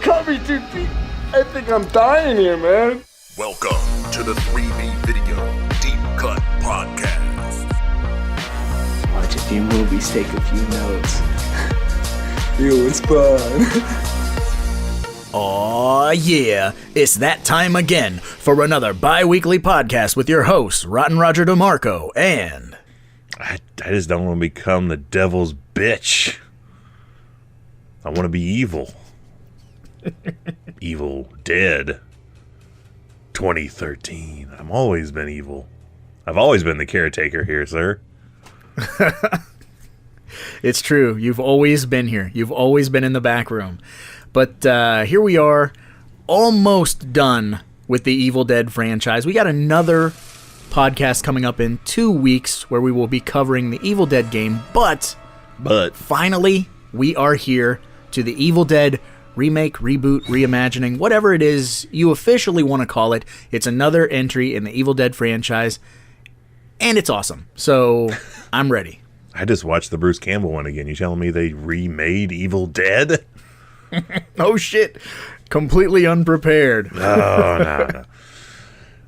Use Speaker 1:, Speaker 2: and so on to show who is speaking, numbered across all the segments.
Speaker 1: cut me too deep. I think I'm dying here, man.
Speaker 2: Welcome to the 3B Video Deep Cut Podcast.
Speaker 3: Watch a few movies, take a few notes. It was fun.
Speaker 4: Aw, yeah, it's that time again for another bi-weekly podcast with your hosts, Rotten Roger DeMarco and...
Speaker 5: I just don't want to become the devil's bitch. I want to be evil. Evil Dead 2013. I've always been evil. I've always been the caretaker here, sir.
Speaker 4: It's true. You've always been here. You've always been in the back room. But here we are, almost done with the Evil Dead franchise. We got another podcast coming up in 2 weeks where we will be covering the Evil Dead game. But finally, we are here to the Evil Dead remake, reboot, reimagining, whatever it is you officially want to call it. It's another entry in the Evil Dead franchise, and it's awesome. So I'm ready.
Speaker 5: I just watched the Bruce Campbell one again. You telling me they remade Evil Dead?
Speaker 4: Oh, shit. Completely unprepared.
Speaker 5: No.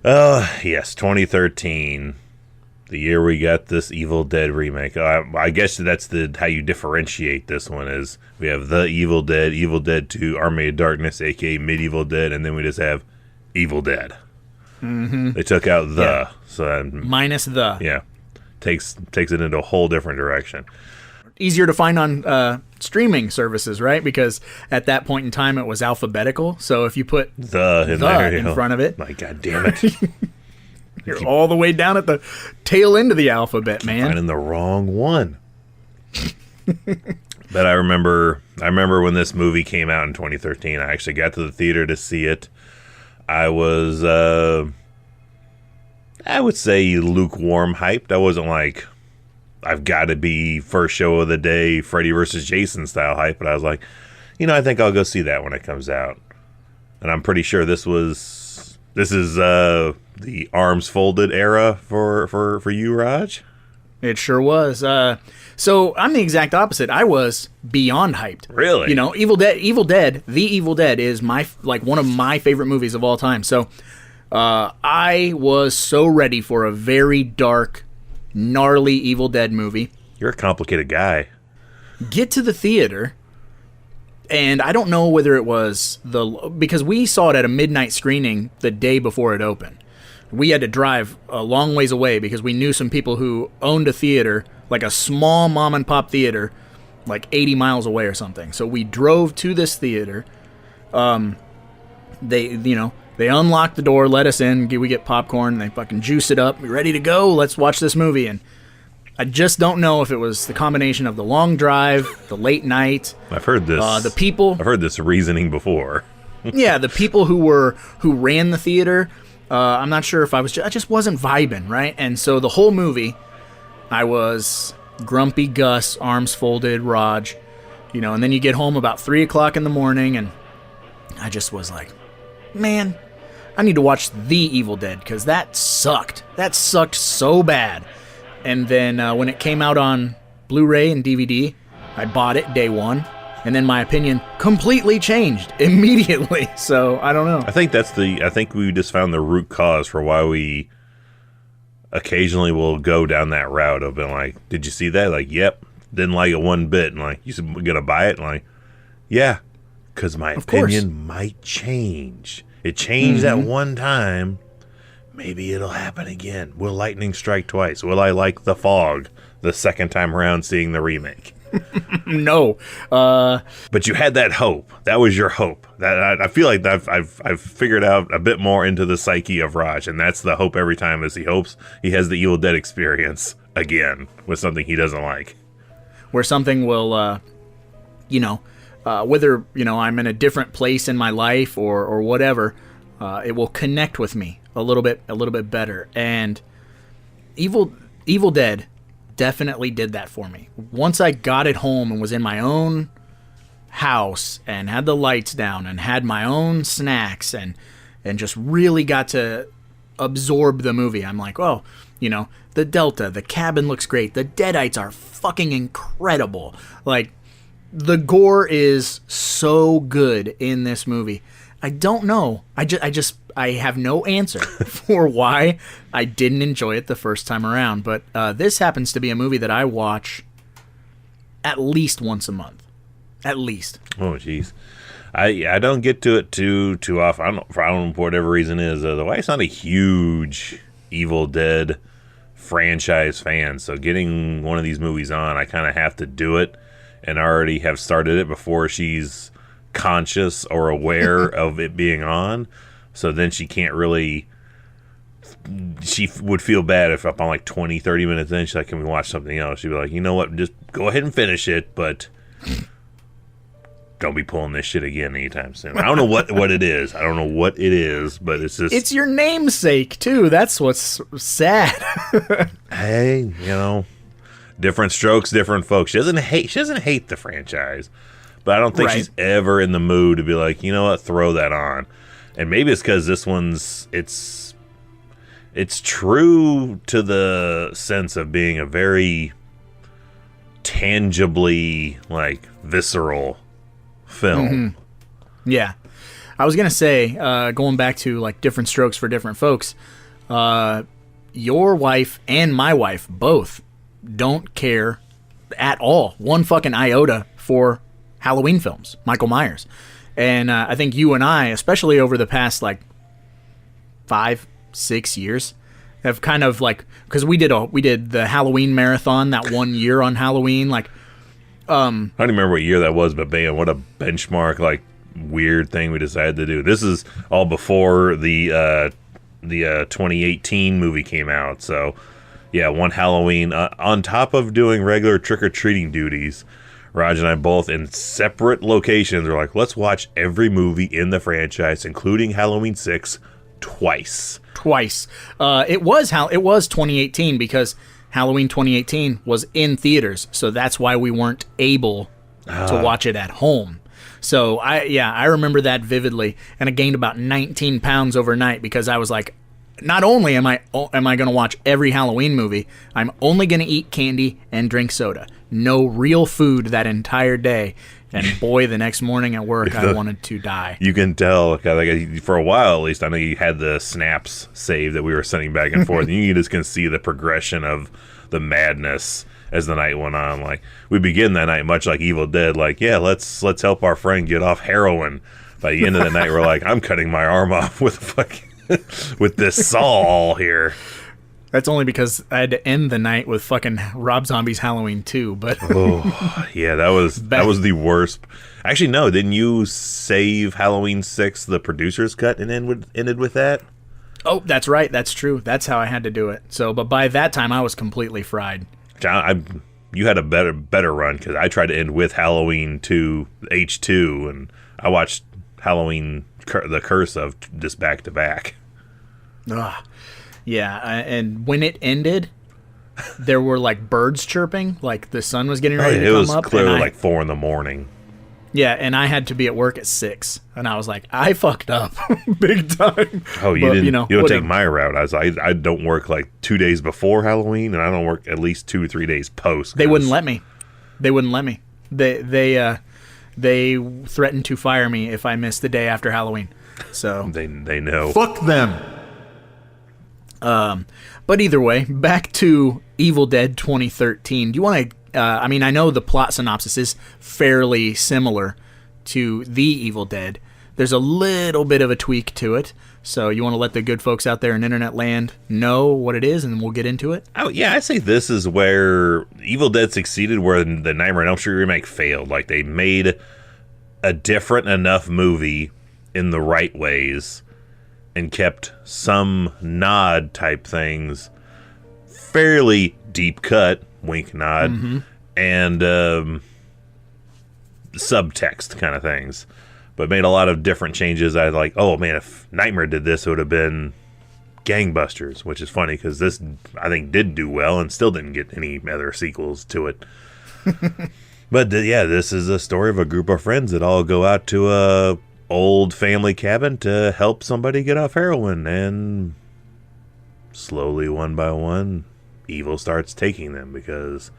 Speaker 5: Oh, yes, 2013. The year we got this Evil Dead remake. I guess that's how you differentiate this one is we have the Evil Dead 2, Army of Darkness, aka Medieval Dead, and then we just have Evil Dead. Mm-hmm. They took out the. Yeah. So
Speaker 4: minus the.
Speaker 5: Yeah. Takes it into a whole different direction.
Speaker 4: Easier to find on streaming services, right? Because at that point in time, it was alphabetical. So if you put
Speaker 5: the
Speaker 4: in front of it.
Speaker 5: My God damn it.
Speaker 4: You're all the way down at the tail end of the alphabet, man.
Speaker 5: Finding the wrong one. But I remember when this movie came out in 2013. I actually got to the theater to see it. I was, I would say, lukewarm hyped. I wasn't like, I've got to be first show of the day, Freddy versus Jason style hype. But I was like, I think I'll go see that when it comes out. And I'm pretty sure this is the arms folded era for you, Raj.
Speaker 4: It sure was. So I'm the exact opposite. I was beyond hyped.
Speaker 5: Really?
Speaker 4: Evil Dead, The Evil Dead is one of my favorite movies of all time. So I was so ready for a very dark, gnarly Evil Dead movie.
Speaker 5: You're a complicated guy.
Speaker 4: Get to the theater, and I don't know whether it was because we saw it at a midnight screening the day before it opened. We had to drive a long ways away because we knew some people who owned a theater, like a small mom and pop theater, like 80 miles away or something. So we drove to this theater. They unlocked the door, let us in, we get popcorn, they fucking juice it up. We're ready to go. Let's watch this movie. And I just don't know if it was the combination of the long drive, the late night.
Speaker 5: I've heard this.
Speaker 4: The people.
Speaker 5: I've heard this reasoning before.
Speaker 4: Yeah, the people who ran the theater. I'm not sure if I just wasn't vibing, right? And so the whole movie, I was grumpy Gus, arms folded, Raj, and then you get home about 3 o'clock in the morning, and I just was like, man, I need to watch The Evil Dead, because that sucked. That sucked so bad. And then when it came out on Blu-ray and DVD, I bought it day one. And then my opinion completely changed immediately. So I don't know.
Speaker 5: I think we just found the root cause for why we occasionally will go down that route of being like, did you see that? Like, yep, didn't like it one bit. And like, you said, we're gonna buy it. And like, yeah, because my opinion might change. It changed at one time. Maybe it'll happen again. Will lightning strike twice? Will I like The Fog the second time around seeing the remake?
Speaker 4: No,
Speaker 5: but you had that hope. That was your hope. That I feel like I've figured out a bit more into the psyche of Raj, and that's the hope every time. Is he hopes he has the Evil Dead experience again with something he doesn't like,
Speaker 4: where something will, whether I'm in a different place in my life or whatever, it will connect with me a little bit better. And Evil Dead definitely did that for me. Once I got it home and was in my own house and had the lights down and had my own snacks and just really got to absorb the movie, I'm like, oh, the Delta, the cabin looks great. The Deadites are fucking incredible. Like, The gore is so good in this movie. I don't know. I have no answer for why I didn't enjoy it the first time around. But this happens to be a movie that I watch at least once a month. At least.
Speaker 5: Oh, jeez. I don't get to it too often. I don't know for whatever reason is. The wife's not a huge Evil Dead franchise fan, so getting one of these movies on, I kind of have to do it, and already have started it before she's conscious or aware of it being on. So then she can't really. She would feel bad if up on like 20, 30 minutes in, she's like, "Can we watch something else?" She'd be like, "You know what? Just go ahead and finish it, but." Don't be pulling this shit again anytime soon. I don't know what it is. I don't know what it is, but it's just...
Speaker 4: It's your namesake, too. That's what's sad.
Speaker 5: Hey, different strokes, different folks. She doesn't hate the franchise, but I don't think she's ever in the mood to be like, you know what, throw that on. And maybe it's because this one's... It's true to the sense of being a very tangibly, like, visceral film.
Speaker 4: Mm-hmm. Yeah. I was gonna say, going back to like different strokes for different folks, your wife and my wife both don't care at all, one fucking iota, for Halloween films, Michael Myers. And I think you and I, especially over the past like 5-6 years, have kind of like, because we did the Halloween marathon that one year on Halloween, like
Speaker 5: I don't even remember what year that was, but man, what a benchmark, like, weird thing we decided to do. This is all before the 2018 movie came out. So, yeah, one Halloween, on top of doing regular trick-or-treating duties, Raj and I both in separate locations were like, let's watch every movie in the franchise, including Halloween 6, twice. It was 2018 because Halloween 2018 was in theaters, so that's why we weren't able to watch it at home. So I remember that vividly, and I gained about 19 pounds overnight because I was like, not only am I going to watch every Halloween movie, I'm only going to eat candy and drink soda. No real food that entire day. And boy, the next morning at work, I wanted to die. You can tell, like, for a while at least, I know you had the snaps saved that we were sending back and forth, and you just can see the progression of the madness as the night went on. Like, we begin that night much like Evil Dead, like, yeah, let's help our friend get off heroin. By the end of the night, we're like, I'm cutting my arm off with with this saw here.
Speaker 4: That's only because I had to end the night with fucking Rob Zombie's Halloween 2, but...
Speaker 5: Oh, yeah, that was the worst. Actually, no, didn't you save Halloween 6, the producer's cut, and ended with that?
Speaker 4: Oh, that's right, that's true. That's how I had to do it. So, but by that time, I was completely fried.
Speaker 5: John, you had a better run, because I tried to end with Halloween 2, H2, and I watched Halloween, The Curse of, just back to back.
Speaker 4: Ugh. Yeah, and when it ended, there were like birds chirping, like the sun was getting ready to come up.
Speaker 5: It was clearly like 4 a.m.
Speaker 4: Yeah, and I had to be at work at 6, and I was like, I fucked up big time.
Speaker 5: Oh, you didn't? You don't take my route. I don't work like 2 days before Halloween, and I don't work at least 2 or 3 days post.
Speaker 4: They wouldn't let me. They threatened to fire me if I missed the day after Halloween. So
Speaker 5: they know.
Speaker 1: Fuck them.
Speaker 4: But either way, back to Evil Dead 2013. Do you want to, I know the plot synopsis is fairly similar to The Evil Dead. There's a little bit of a tweak to it. So you want to let the good folks out there in internet land know what it is, and we'll get into it?
Speaker 5: Oh, yeah, I say this is where Evil Dead succeeded, where the Nightmare on Elm Street remake failed. Like, they made a different enough movie in the right ways and kept some nod type things fairly deep cut, wink nod, and subtext kind of things, but made a lot of different changes. I like, oh man, if Nightmare did this, it would have been gangbusters, which is funny because this, I think, did do well and still didn't get any other sequels to it. But yeah, this is a story of a group of friends that all go out to a old family cabin to help somebody get off heroin, and slowly, one by one, evil starts taking them because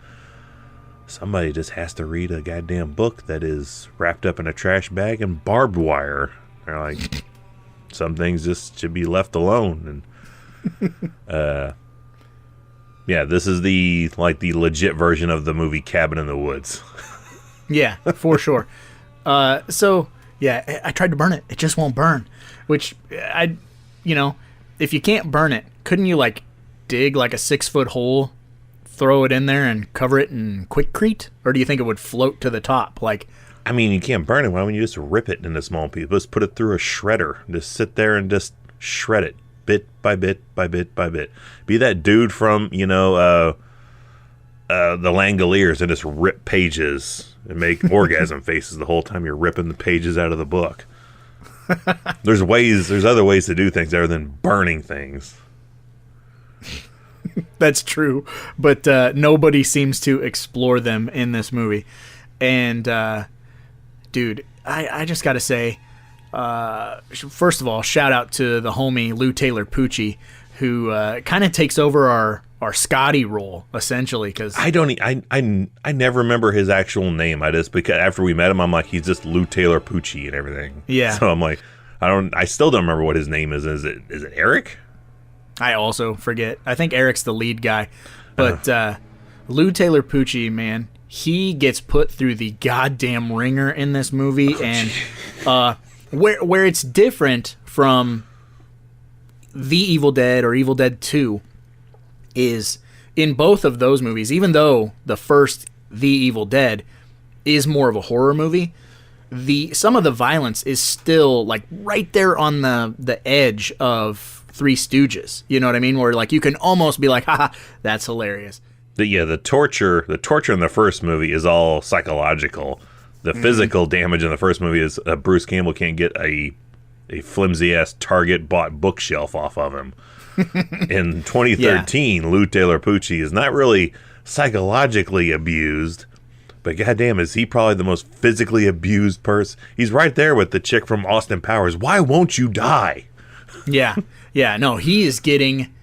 Speaker 5: somebody just has to read a goddamn book that is wrapped up in a trash bag and barbed wire. They're like, some things just should be left alone. And yeah, this is the legit version of the movie Cabin in the Woods.
Speaker 4: Yeah, for sure. So yeah, I tried to burn it. It just won't burn. Which if you can't burn it, couldn't you like dig like a 6-foot hole, throw it in there, and cover it in Quickcrete? Or do you think it would float to the top? Like,
Speaker 5: I mean, you can't burn it. Why wouldn't you just rip it into small pieces? Just put it through a shredder. Just sit there and just shred it bit by bit by bit by bit. Be that dude from the Langoliers and just rip pages and make orgasm faces the whole time you're ripping the pages out of the book. There's other ways to do things other than burning things.
Speaker 4: That's true, but nobody seems to explore them in this movie. And dude, I just gotta say, first of all, shout out to the homie Lou Taylor Pucci, who kind of takes over our Scotty role essentially. Because
Speaker 5: I never remember his actual name. Because after we met him, I'm like, he's just Lou Taylor Pucci and everything.
Speaker 4: Yeah.
Speaker 5: So I'm like, I still don't remember what his name is. Is it Eric?
Speaker 4: I also forget. I think Eric's the lead guy, but Lou Taylor Pucci, man, he gets put through the goddamn ringer in this movie, and where it's different from The Evil Dead or Evil Dead 2 is in both of those movies, even though the first The Evil Dead is more of a horror movie, some of the violence is still like right there on the edge of Three Stooges. You know what I mean? Where like you can almost be like, haha, that's hilarious.
Speaker 5: The torture in the first movie is all psychological. The physical damage in the first movie is Bruce Campbell can't get a flimsy ass Target bought bookshelf off of him. In 2013, yeah. Lou Taylor Pucci is not really psychologically abused, but goddamn, is he probably the most physically abused person? He's right there with the chick from Austin Powers. Why won't you die?
Speaker 4: Yeah. Yeah, no, he is getting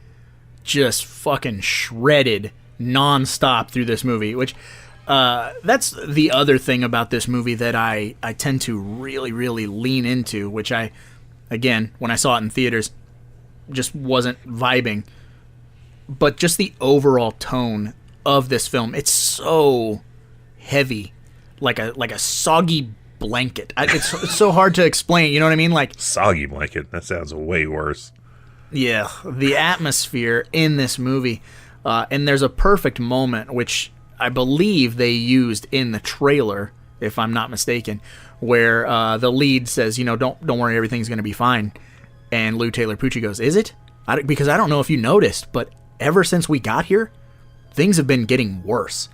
Speaker 4: just fucking shredded nonstop through this movie, which that's the other thing about this movie that I tend to really, really lean into, which again, when I saw it in theaters, just wasn't vibing. But just the overall tone of this film, it's so heavy, like a soggy blanket. It's so hard to explain, you know what I mean? Like
Speaker 5: soggy blanket, that sounds way worse.
Speaker 4: Yeah, the atmosphere in this movie, and there's a perfect moment, which I believe they used in the trailer, if I'm not mistaken, where the lead says, don't worry, everything's going to be fine. And Lou Taylor Pucci goes, is it? Because I don't know if you noticed, but ever since we got here, things have been getting worse.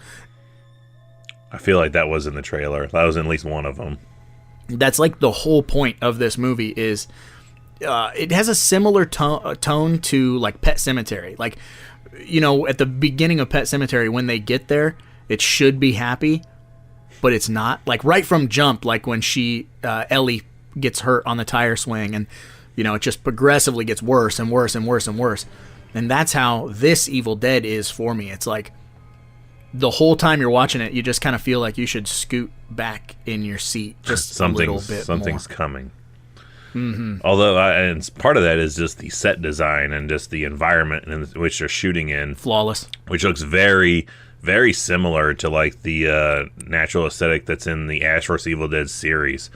Speaker 5: I feel like that was in the trailer. That was in at least one of them.
Speaker 4: That's like the whole point of this movie is... it has a similar tone to like Pet Sematary. Like, at the beginning of Pet Sematary, when they get there, it should be happy, but it's not. Like right from jump, like when Ellie gets hurt on the tire swing, and it just progressively gets worse and worse and worse and worse. And that's how this Evil Dead is for me. It's like the whole time you're watching it, you just kind of feel like you should scoot back in your seat just a little bit
Speaker 5: something's
Speaker 4: more.
Speaker 5: Coming.
Speaker 4: Mm-hmm.
Speaker 5: Although, and part of that is just the set design and just the environment in which they're shooting in.
Speaker 4: Flawless.
Speaker 5: Which looks very, very similar to like the natural aesthetic that's in the Ash vs. Evil Dead series.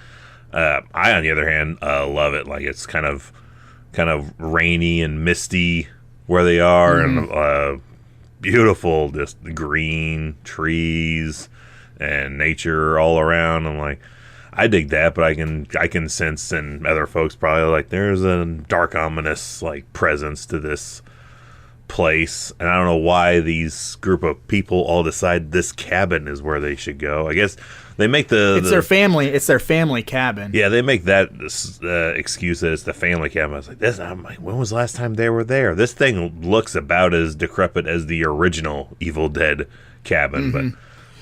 Speaker 5: I, on the other hand, love it. Like it's kind of rainy and misty where they are, and beautiful, just green trees and nature all around. I'm like, I dig that, but I can sense, and other folks probably like, there's a dark, ominous like presence to this place, and I don't know why these group of people all decide this cabin is where they should go. I guess they make it's their family cabin. Yeah, they make that excuse that it's the family cabin. I was like, I'm like, when was the last time they were there? This thing looks about as decrepit as the original Evil Dead cabin, but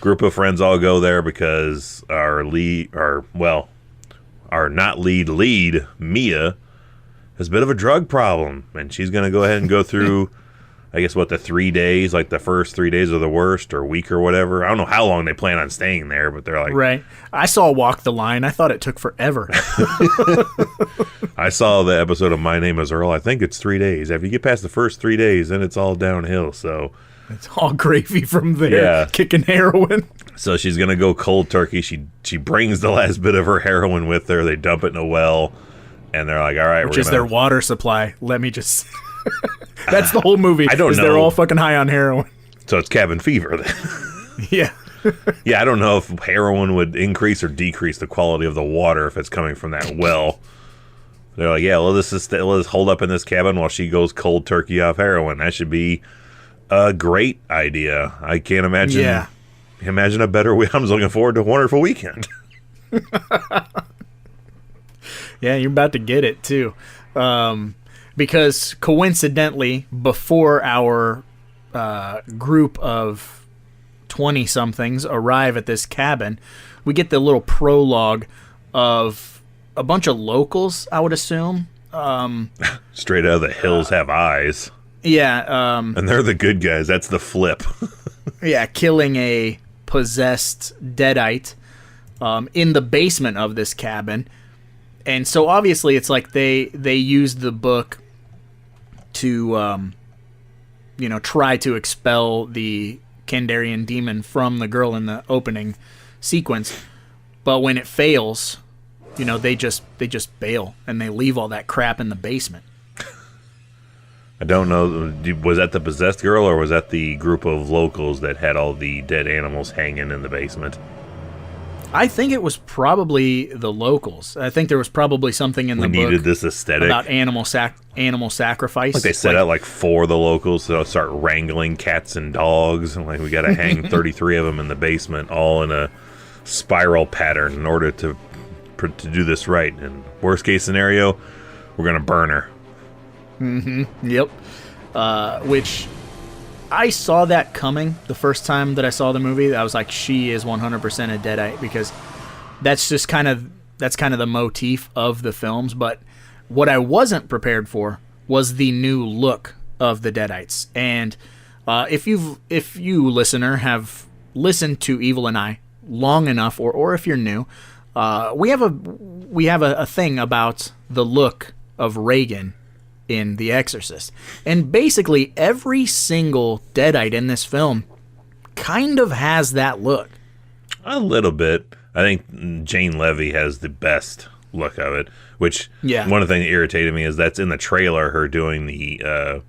Speaker 5: group of friends all go there because our not lead, Mia, has a bit of a drug problem, and she's going to go ahead and go through I guess the 3 days, like the first 3 days are the worst, or week or whatever. I don't know how long they plan on staying there, but they're like,
Speaker 4: right. I saw Walk the Line. I thought it took forever.
Speaker 5: I saw the episode of My Name Is Earl. I think it's 3 days. After you get past the first 3 days, then it's all downhill. So
Speaker 4: It's all gravy from there.
Speaker 5: Yeah.
Speaker 4: Kicking heroin.
Speaker 5: So she's gonna go cold turkey. She brings the last bit of her heroin with her. They dump it in a well, and they're like, "All right,
Speaker 4: Which is their water supply. Let me just. That's the whole movie.
Speaker 5: I don't know.
Speaker 4: They're all fucking high on heroin.
Speaker 5: So it's cabin fever then.
Speaker 4: Yeah.
Speaker 5: Yeah, I don't know if heroin would increase or decrease the quality of the water if it's coming from that well. They're like, yeah, let's hold up in this cabin while she goes cold turkey off heroin. That should be a great idea. I can't imagine.
Speaker 4: Yeah.
Speaker 5: Imagine a better way. I'm just looking forward to a wonderful weekend.
Speaker 4: Yeah, you're about to get it too. Because coincidentally, before our group of 20-somethings arrive at this cabin, we get the little prologue of a bunch of locals, I would assume.
Speaker 5: Straight out of the hills have eyes.
Speaker 4: Yeah.
Speaker 5: And they're the good guys. That's the flip.
Speaker 4: Yeah, killing a possessed deadite in the basement of this cabin. And so obviously it's like they used the book to try to expel the Kandarian demon from the girl in the opening sequence. But when it fails, they just bail and they leave all that crap in the basement.
Speaker 5: I don't know. Was that the possessed girl or was that the group of locals that had all the dead animals hanging in the basement?
Speaker 4: I think it was probably the locals. I think there was probably something in the book.
Speaker 5: We needed this aesthetic
Speaker 4: about animal sacrifice.
Speaker 5: Like they set out for the locals to start wrangling cats and dogs, and we got to hang 33 of them in the basement, all in a spiral pattern, in order to do this right. And worst case scenario, we're gonna burn her.
Speaker 4: Mm-hmm. Yep. Which I saw that coming the first time that I saw the movie. I was like, she is 100% a deadite, because that's just kind of the motif of the films. But what I wasn't prepared for was the new look of the deadites. And if you listener have listened to Evil and I long enough, or if you're new, we have a thing about the look of Reagan in The Exorcist. And basically every single deadite in this film kind of has that look.
Speaker 5: A little bit. I think Jane Levy has the best look of it, which one of the things that irritated me is that's in the trailer, her doing the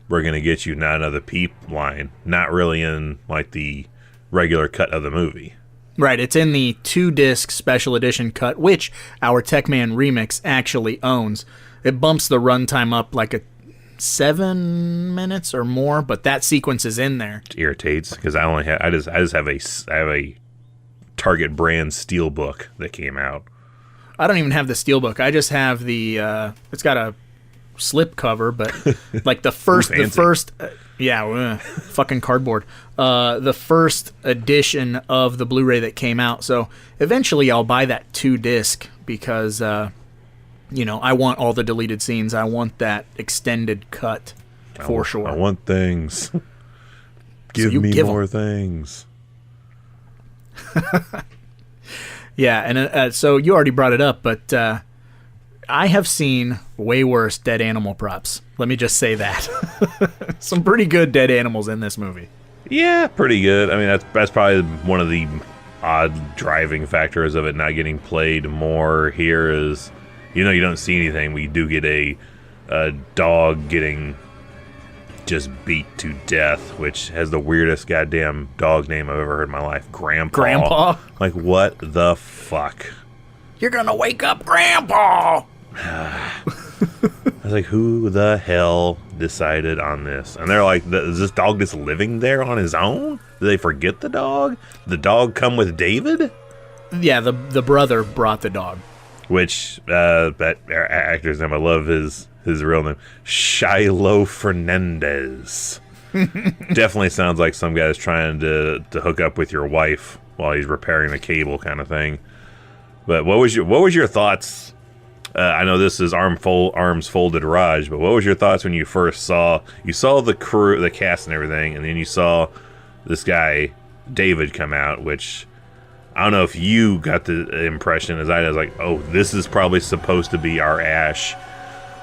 Speaker 5: "we're gonna get you, not another peep" line, not really in the regular cut of the movie.
Speaker 4: Right, it's in the 2-disc special edition cut, which our Techman remix actually owns. It bumps the runtime up like 7 minutes or more, but that sequence is in there.
Speaker 5: It irritates because I just have a Target brand steelbook that came out.
Speaker 4: I don't even have the steelbook. I just have the it's got a slip cover, but like the first fucking cardboard. The first edition of the Blu-ray that came out. So eventually I'll buy that 2-disc because I want all the deleted scenes. I want that extended cut for sure.
Speaker 5: I want things. Give me more things.
Speaker 4: Yeah, and so you already brought it up, but I have seen way worse dead animal props. Let me just say that. Some pretty good dead animals in this movie. Yeah,
Speaker 5: pretty good. I mean, that's probably one of the odd driving factors of it not getting played more here is, you don't see anything. We do get a dog getting just beat to death, which has the weirdest goddamn dog name I've ever heard in my life. Grandpa? Like, what the fuck?
Speaker 4: You're gonna wake up Grandpa!
Speaker 5: I was like, who the hell decided on this? And they're like, is this dog just living there on his own? Did they forget the dog? Did the dog come with David?
Speaker 4: Yeah, the brother brought the dog.
Speaker 5: Which, that actor's name, I love his real name, Shiloh Fernandez. Definitely sounds like some guy's trying to hook up with your wife while he's repairing the cable kind of thing. But what was your thoughts I know this is arms folded Raj, but what was your thoughts when you first saw the crew, the cast and everything, and then you saw this guy David come out, which I don't know if you got the impression as I was like, oh, this is probably supposed to be our Ash.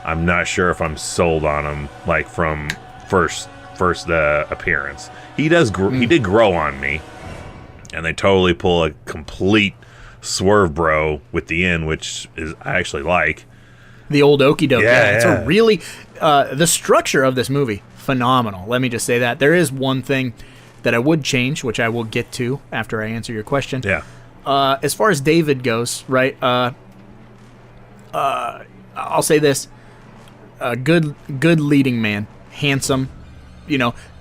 Speaker 5: I'm not sure if I'm sold on him, like from first appearance. He did grow on me, and they totally pull a complete swerve bro with the end, which is I actually like.
Speaker 4: The old okie doke.
Speaker 5: Yeah,
Speaker 4: It's a really the structure of this movie, phenomenal. Let me just say that. There is one thing that I would change, which I will get to after I answer your question.
Speaker 5: Yeah.
Speaker 4: As far as David goes, right? I'll say this: a good leading man, handsome,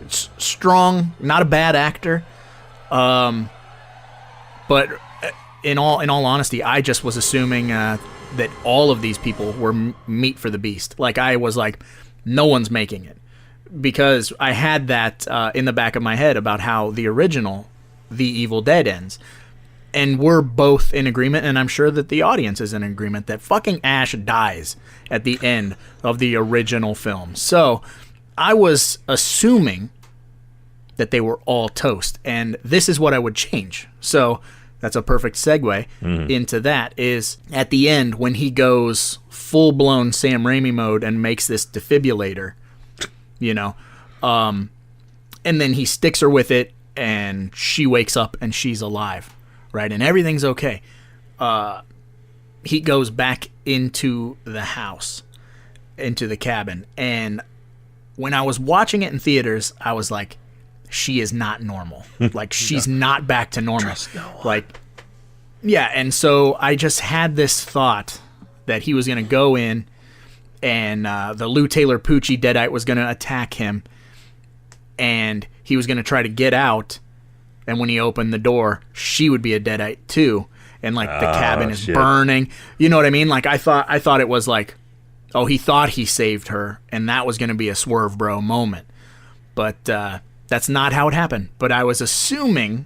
Speaker 4: strong, not a bad actor. But in all honesty, I just was assuming that all of these people were meat for the beast. Like I was like, no one's making it, because I had that in the back of my head about how the original The Evil Dead ends. And we're both in agreement, and I'm sure that the audience is in agreement, that fucking Ash dies at the end of the original film. So I was assuming that they were all toast, and this is what I would change. So that's a perfect segue into that, is at the end when he goes full-blown Sam Raimi mode and makes this defibrillator, and then he sticks her with it, and she wakes up and she's alive. Right, and everything's okay. He goes back into the house, into the cabin, and when I was watching it in theaters, I was like, she is not normal. Like, she's not back to normal.
Speaker 5: Trust no one.
Speaker 4: Like, yeah, and so I just had this thought that he was going to go in, and the Lou Taylor Pucci Deadite was going to attack him, and he was going to try to get out. And when he opened the door, she would be a Deadite too, and like the cabin is burning. You know what I mean? Like I thought it was like, oh, he thought he saved her, and that was going to be a swerve bro moment. But that's not how it happened. But I was assuming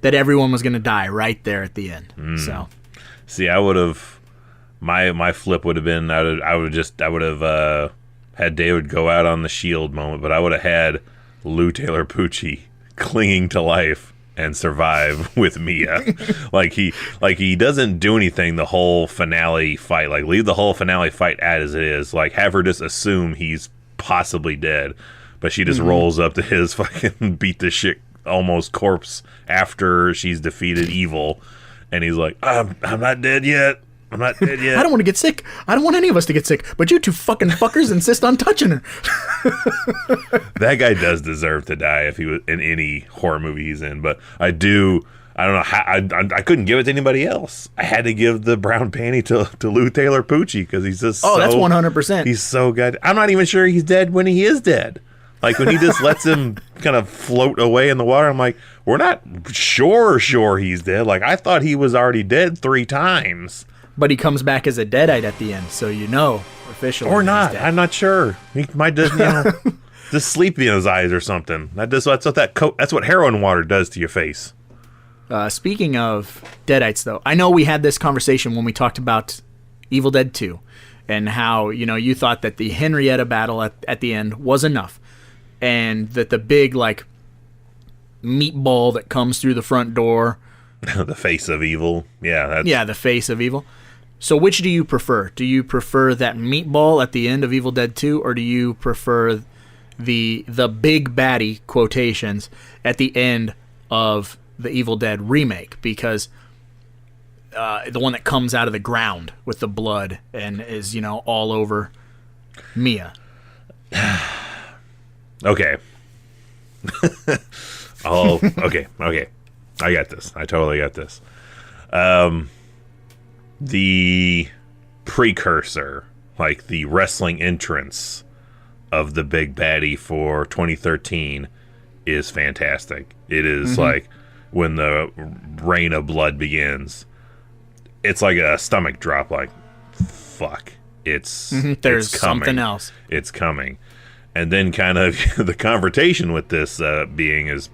Speaker 4: that everyone was going to die right there at the end. So,
Speaker 5: see, I would have my flip would have been I would have had David go out on the shield moment, but I would have had Lou Taylor Pucci clinging to life and survive with Mia. like he doesn't do anything the whole finale fight. Like leave the whole finale fight as it is. Like have her just assume he's possibly dead, but she just rolls up to his fucking beat the shit almost corpse after she's defeated evil, and he's like, I'm not dead yet. I'm not dead yet.
Speaker 4: I don't want to get sick. I don't want any of us to get sick. But you two fucking fuckers insist on touching her.
Speaker 5: That guy does deserve to die if he was in any horror movie he's in. But I don't know how. I couldn't give it to anybody else. I had to give the brown panty to Lou Taylor Pucci because he's just.
Speaker 4: Oh, that's 100%.
Speaker 5: He's so good. I'm not even sure he's dead when he is dead. Like when he just lets him kind of float away in the water. I'm like, we're not sure he's dead. Like I thought he was already dead 3 times.
Speaker 4: But he comes back as a Deadite at the end, so officially.
Speaker 5: Or not. I'm not sure. He might just, just sleep in his eyes or something. That's what heroin water does to your face.
Speaker 4: Speaking of Deadites, though, I know we had this conversation when we talked about Evil Dead 2 and how, you thought that the Henrietta battle at the end was enough. And that the big, like, meatball that comes through the front door.
Speaker 5: The face of evil. Yeah,
Speaker 4: the face of evil. So which do you prefer? Do you prefer that meatball at the end of Evil Dead 2, or do you prefer the big baddie, quotations, at the end of the Evil Dead remake? Because the one that comes out of the ground with the blood and is, all over Mia.
Speaker 5: Okay. Okay. I got this. I totally got this. The precursor, like the wrestling entrance of the big baddie for 2013 is fantastic. It is like when the rain of blood begins. It's like a stomach drop, like, fuck. There's
Speaker 4: it's something else.
Speaker 5: It's coming. And then kind of the confrontation with this being is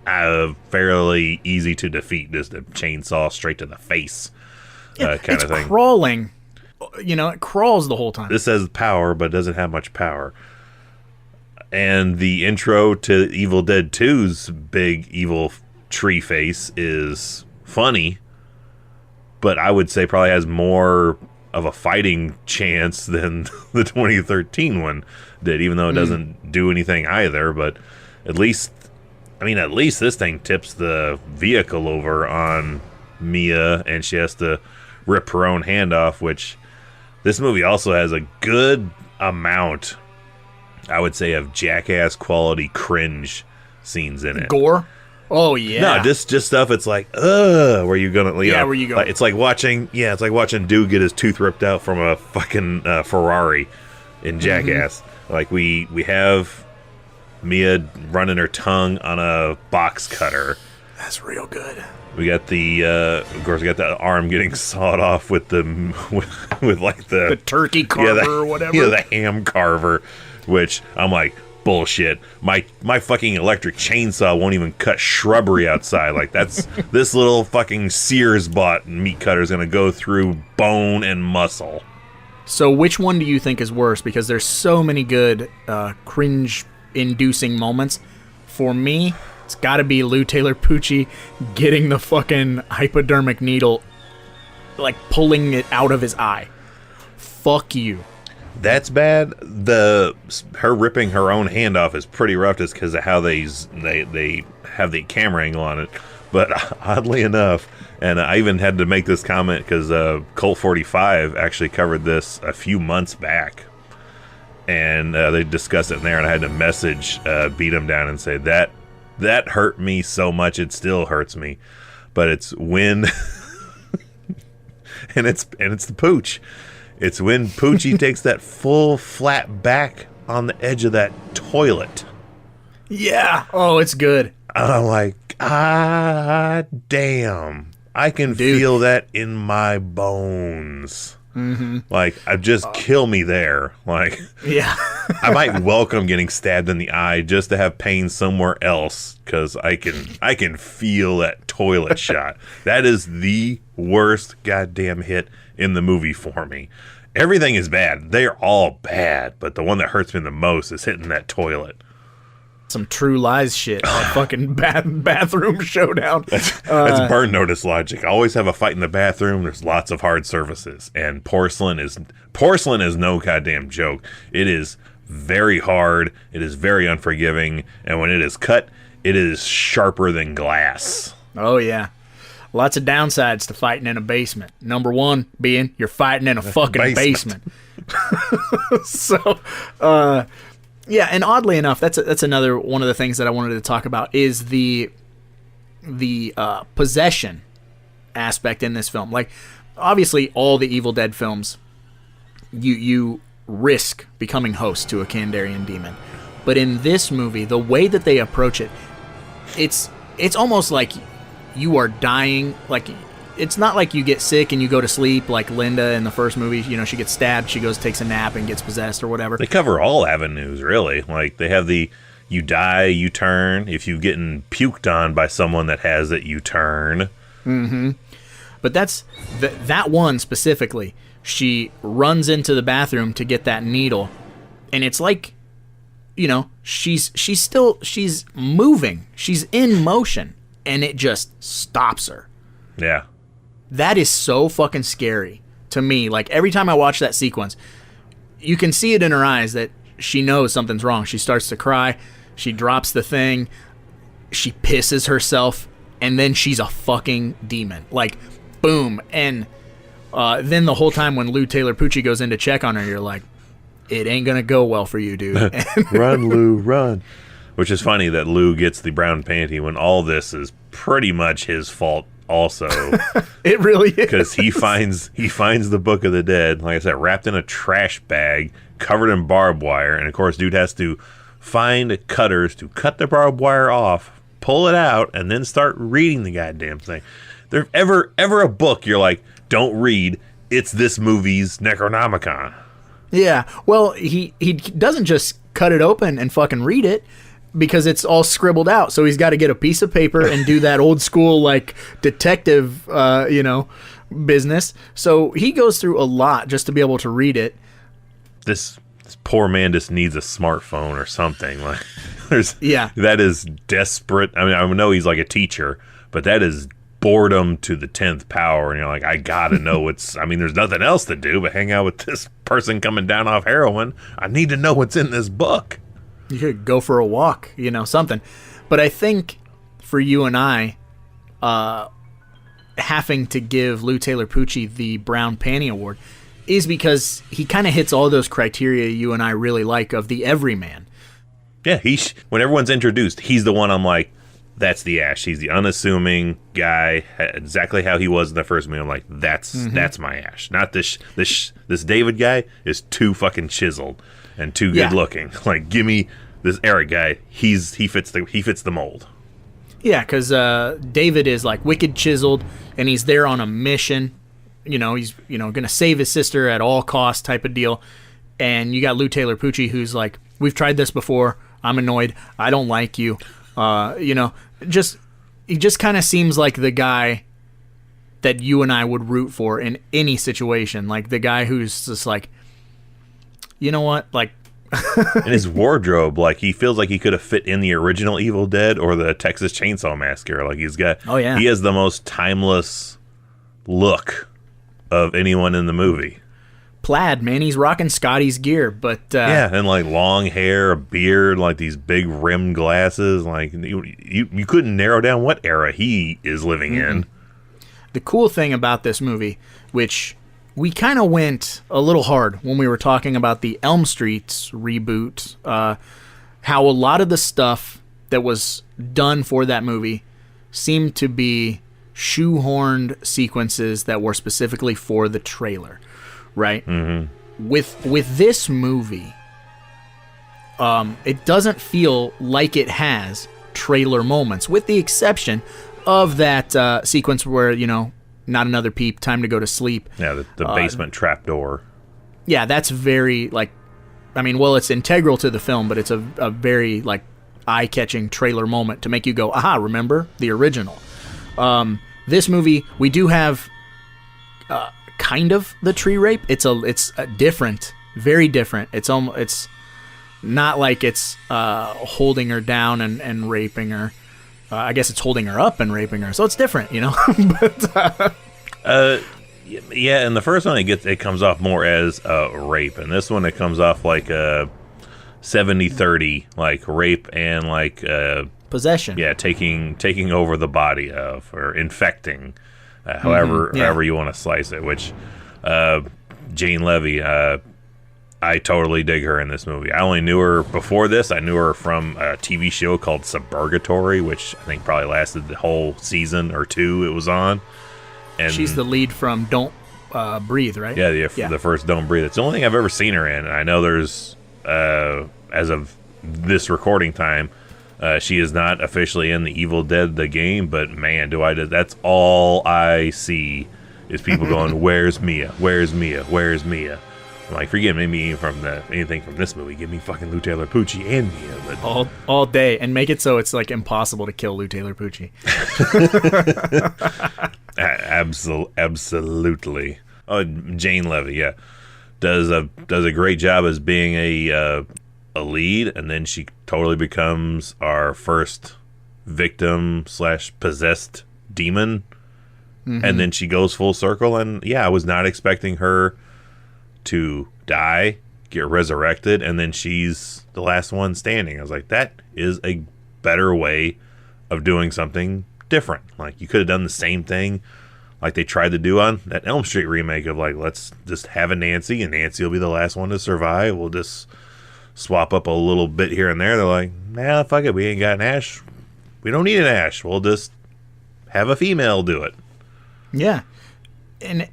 Speaker 5: fairly easy to defeat. Just a chainsaw straight to the face. kind of thing.
Speaker 4: Crawling. It crawls the whole time.
Speaker 5: This has power, but doesn't have much power. And the intro to Evil Dead 2's big evil tree face is funny, but I would say probably has more of a fighting chance than the 2013 one did, even though it doesn't do anything either. But at least this thing tips the vehicle over on Mia, and she has to rip her own hand off, which this movie also has a good amount, I would say, of Jackass quality cringe scenes in it.
Speaker 4: Gore? Oh yeah.
Speaker 5: No, just stuff. It's like, where you gonna?
Speaker 4: Where you go?
Speaker 5: It's like watching dude get his tooth ripped out from a fucking Ferrari in Jackass. Like we have Mia running her tongue on a box cutter.
Speaker 4: That's real good.
Speaker 5: We got of course, we got the arm getting sawed off with with like the
Speaker 4: turkey carver or whatever.
Speaker 5: Yeah, the ham carver, which I'm like, bullshit. My fucking electric chainsaw won't even cut shrubbery outside. Like this little fucking Sears bought meat cutter is gonna go through bone and muscle.
Speaker 4: So which one do you think is worse? Because there's so many good cringe-inducing moments. For me, it's got to be Lou Taylor Pucci getting the fucking hypodermic needle, like pulling it out of his eye. Fuck you.
Speaker 5: That's bad. Her ripping her own hand off is pretty rough, just because of how they have the camera angle on it. But oddly enough, and I even had to make this comment because Colt 45 actually covered this a few months back, and they discussed it in there, and I had to message Beat him down and say that hurt me so much it still hurts me. But it's when and it's the pooch. It's when Poochie takes that full flat back on the edge of that toilet.
Speaker 4: Yeah. Oh, it's good.
Speaker 5: And I'm like, damn. I can feel that in my bones. Mm-hmm. Like, just kill me there. Like,
Speaker 4: yeah.
Speaker 5: I might welcome getting stabbed in the eye just to have pain somewhere else, because I can feel that toilet shot. That is the worst goddamn hit in the movie for me. Everything is bad. They're all bad, but the one that hurts me the most is hitting that toilet.
Speaker 4: Some True Lies shit. That fucking bathroom showdown.
Speaker 5: That's burn notice logic. I always have a fight in the bathroom. There's lots of hard surfaces, and porcelain is no goddamn joke. It is very hard. It is very unforgiving, and when it is cut, it is sharper than glass.
Speaker 4: Oh yeah. Lots of downsides to fighting in a basement. Number one being you're fighting in a fucking basement. So, yeah, and oddly enough, that's another one of the things that I wanted to talk about is the possession aspect in this film. Like, obviously, all the Evil Dead films, you risk becoming host to a Kandarian demon, but in this movie, the way that they approach it, it's almost like you are dying. Like, it's not like you get sick and you go to sleep like Linda in the first movie. You know, she gets stabbed, she goes, takes a nap, and gets possessed or whatever.
Speaker 5: They cover all avenues, really. Like, they have the you die, you turn. If you've getting puked on by someone that has it, you turn.
Speaker 4: Mm-hmm. But that's that one specifically. She runs into the bathroom to get that needle, and it's like, you know, she's moving, she's in motion, and it just stops her.
Speaker 5: Yeah.
Speaker 4: That is so fucking scary to me. Like, every time I watch that sequence, you can see it in her eyes that she knows something's wrong. She starts to cry. She drops the thing. She pisses herself. And then she's a fucking demon. Like, boom. And then the whole time when Lou Taylor Pucci goes in to check on her, you're like, it ain't going to go well for you, dude.
Speaker 5: Run, Lou, run. Which is funny that Lou gets the brown panty when all this is pretty much his fault also.
Speaker 4: It really is.
Speaker 5: Because he finds the Book of the Dead, like I said, wrapped in a trash bag, covered in barbed wire, and of course dude has to find cutters to cut the barbed wire off, pull it out, and then start reading the goddamn thing. There ever a book you're like, don't read, it's this movie's Necronomicon.
Speaker 4: Yeah. Well, he doesn't just cut it open and fucking read it, because it's all scribbled out. So he's got to get a piece of paper and do that old school, like, detective, business. So he goes through a lot just to be able to read it.
Speaker 5: This poor man just needs a smartphone or something. Like,
Speaker 4: Yeah.
Speaker 5: that is desperate. I mean, I know he's like a teacher, but that is boredom to the 10th power. And you're like, I gotta know what's. I mean, there's nothing else to do but hang out with this person coming down off heroin. I need to know what's in this book.
Speaker 4: You could go for a walk, something. But I think for you and I, having to give Lou Taylor Pucci the Brown Panty Award is because he kind of hits all those criteria you and I really like of the everyman.
Speaker 5: Yeah, when everyone's introduced, he's the one I'm like, that's the Ash. He's the unassuming guy, exactly how he was in the first movie. I'm like, that's my Ash. Not this David guy is too fucking chiseled and too good looking. Like, give me this Eric guy. He fits the mold.
Speaker 4: Yeah, because David is like wicked chiseled, and he's there on a mission. He's gonna save his sister at all costs type of deal. And you got Lou Taylor Pucci, who's like, we've tried this before. I'm annoyed. I don't like you. He just kind of seems like the guy that you and I would root for in any situation. Like the guy who's just like, you know what, like.
Speaker 5: And his wardrobe, like, he feels like he could have fit in the original Evil Dead or the Texas Chainsaw Massacre. Like, he's got, he has the most timeless look of anyone in the movie.
Speaker 4: Plaid, man, he's rocking Scotty's gear, but
Speaker 5: and like long hair, a beard, like these big rimmed glasses. Like, you couldn't narrow down what era he is living in.
Speaker 4: The cool thing about this movie, which we kind of went a little hard when we were talking about the Elm Streets reboot, how a lot of the stuff that was done for that movie seemed to be shoehorned sequences that were specifically for the trailer, right? Mm-hmm. With this movie, it doesn't feel like it has trailer moments, with the exception of that sequence where, not another peep, time to go to sleep.
Speaker 5: Yeah, the basement trapdoor.
Speaker 4: Yeah, that's very, it's integral to the film, but it's a very, eye-catching trailer moment to make you go, aha, remember the original. This movie, we do have kind of the tree rape. It's different, very different. It's not like it's holding her down and raping her. I guess it's holding her up and raping her, so it's different, But
Speaker 5: yeah, in the first one it comes off more as rape, and this one it comes off like a 70-30, like rape and like
Speaker 4: possession.
Speaker 5: Yeah, taking over the body of, or infecting, however you want to slice it. Which Jane Levy, I totally dig her in this movie. I only knew her before this. I knew her from a TV show called Suburgatory, which I think probably lasted the whole season or two it was on. And
Speaker 4: she's the lead from Don't Breathe, right?
Speaker 5: Yeah, the first Don't Breathe. It's the only thing I've ever seen her in. I know there's, as of this recording time, she is not officially in the Evil Dead the game, but man, that's all I see is people going, "Where's Mia? Where's Mia? Where's Mia?" I'm like, forget me anything from this movie. Give me fucking Lou Taylor Pucci and Mia. But
Speaker 4: all day, and make it so it's like impossible to kill Lou Taylor Pucci.
Speaker 5: Absolutely. Oh, Jane Levy, yeah, does a great job as being a lead, and then she totally becomes our first victim / possessed demon, and then she goes full circle. And yeah, I was not expecting her to die, get resurrected, and then she's the last one standing. I was like, that is a better way of doing something different. Like, you could have done the same thing like they tried to do on that Elm Street remake of like, let's just have a Nancy, and Nancy will be the last one to survive. We'll just swap up a little bit here and there. They're like, nah, fuck it, we ain't got an Ash. We don't need an Ash. We'll just have a female do it.
Speaker 4: Yeah. And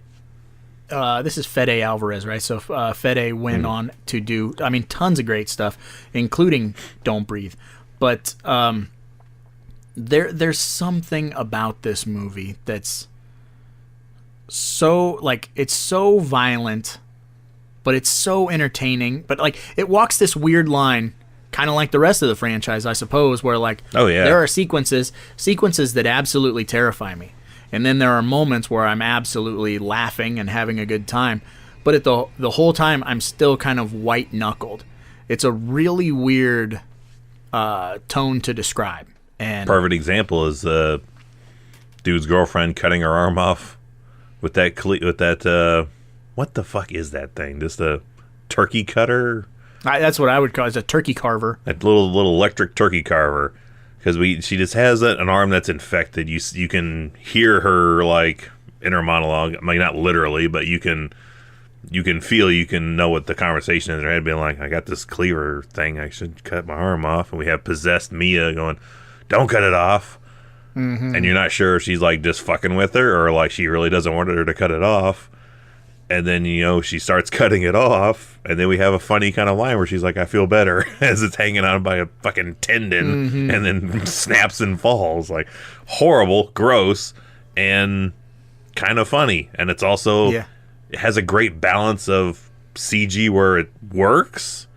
Speaker 4: this is Fede Alvarez, right? So Fede went on to do, tons of great stuff, including Don't Breathe. But there's something about this movie that's so, it's so violent, but it's so entertaining. But, it walks this weird line, kind of like the rest of the franchise, I suppose, where, there are sequences that absolutely terrify me. And then there are moments where I'm absolutely laughing and having a good time. But at the whole time, I'm still kind of white-knuckled. It's a really weird tone to describe. And
Speaker 5: perfect example is dude's girlfriend cutting her arm off with that what the fuck is that thing? Just a turkey cutter?
Speaker 4: That's what I would call it, a turkey carver.
Speaker 5: That little electric turkey carver. Because she just has an arm that's infected. You can hear her like in her monologue. I mean, not literally, but you can know what the conversation is in her head, being like, I got this cleaver thing, I should cut my arm off. And we have possessed Mia going, don't cut it off. Mm-hmm. And you're not sure if she's like just fucking with her or like she really doesn't want her to cut it off. And then, she starts cutting it off. And then we have a funny kind of line where she's like, I feel better, as it's hanging on by a fucking tendon. Mm-hmm. And then snaps and falls. Like, horrible, gross, and kind of funny. And it's also, it has a great balance of CG where it works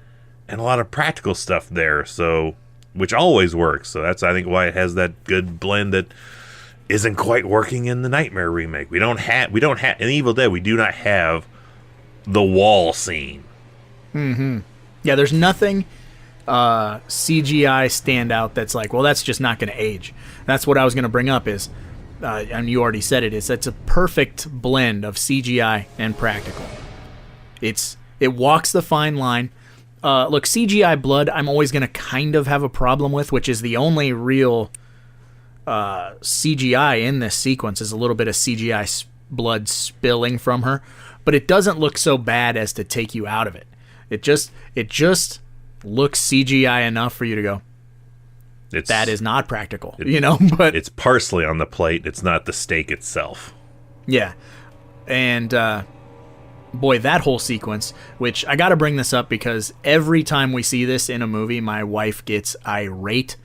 Speaker 5: and a lot of practical stuff there. So, which always works. So that's, I think, why it has that good blend that isn't quite working in the Nightmare remake. We don't have in Evil Dead, we do not have the wall scene.
Speaker 4: Mm-hmm. Yeah, there's nothing CGI standout that's like, well, that's just not going to age. That's what I was going to bring up is, and you already said it's a perfect blend of CGI and practical. It walks the fine line. Look, CGI blood, I'm always going to kind of have a problem with, which is the only real CGI in this sequence is a little bit of CGI blood spilling from her, but it doesn't look so bad as to take you out of it. It just looks CGI enough for you to go, that is not practical, but
Speaker 5: it's parsley on the plate. It's not the steak itself.
Speaker 4: Yeah. And boy, that whole sequence, which I got to bring this up because every time we see this in a movie, my wife gets irate.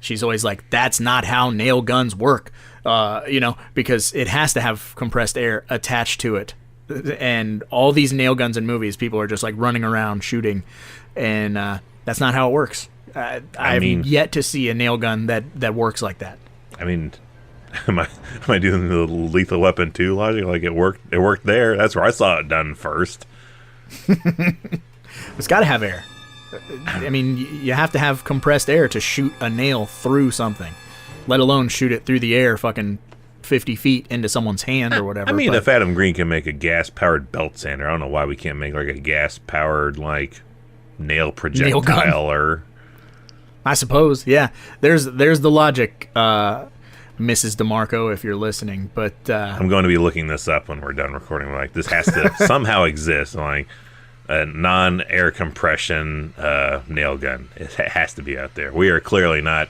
Speaker 4: She's always like, that's not how nail guns work, because it has to have compressed air attached to it. And all these nail guns in movies, people are just like running around shooting, and that's not how it works. I've yet to see a nail gun that works like that. I mean,
Speaker 5: am I doing the Lethal Weapon 2 logic? Like it worked there. That's where I saw it done first.
Speaker 4: It's got to have air. I mean, you have to have compressed air to shoot a nail through something, let alone shoot it through the air fucking 50 feet into someone's hand or whatever.
Speaker 5: I mean, if Adam Green can make a gas-powered belt sander, I don't know why we can't make like a gas-powered like nail projectile or...
Speaker 4: I suppose, yeah. There's the logic, Mrs. DeMarco, if you're listening. But
Speaker 5: I'm going to be looking this up when we're done recording. Like, this has to somehow exist. Like a non-air compression nail gun. It has to be out there. We are clearly not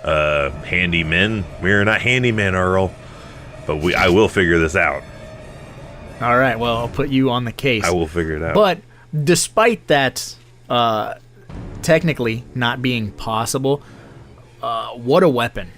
Speaker 5: handymen. We are not handymen, Earl. But I will figure this out.
Speaker 4: All right. Well, I'll put you on the case.
Speaker 5: I will figure it out.
Speaker 4: But despite that, technically not being possible, what a weapon.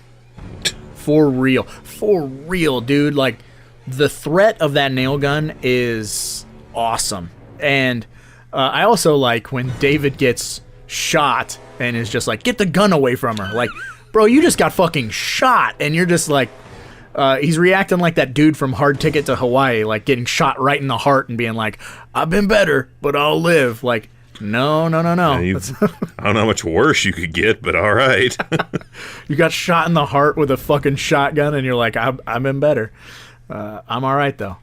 Speaker 4: For real, dude. Like, the threat of that nail gun is awesome. And I also like when David gets shot and is just like, get the gun away from her. Like, bro, you just got fucking shot. And you're just like, he's reacting like that dude from Hard Ticket to Hawaii, like getting shot right in the heart and being like, I've been better, but I'll live. Like, no.
Speaker 5: I don't know how much worse you could get, but all right.
Speaker 4: You got shot in the heart with a fucking shotgun, and you're like, I've been better. I'm all right, though.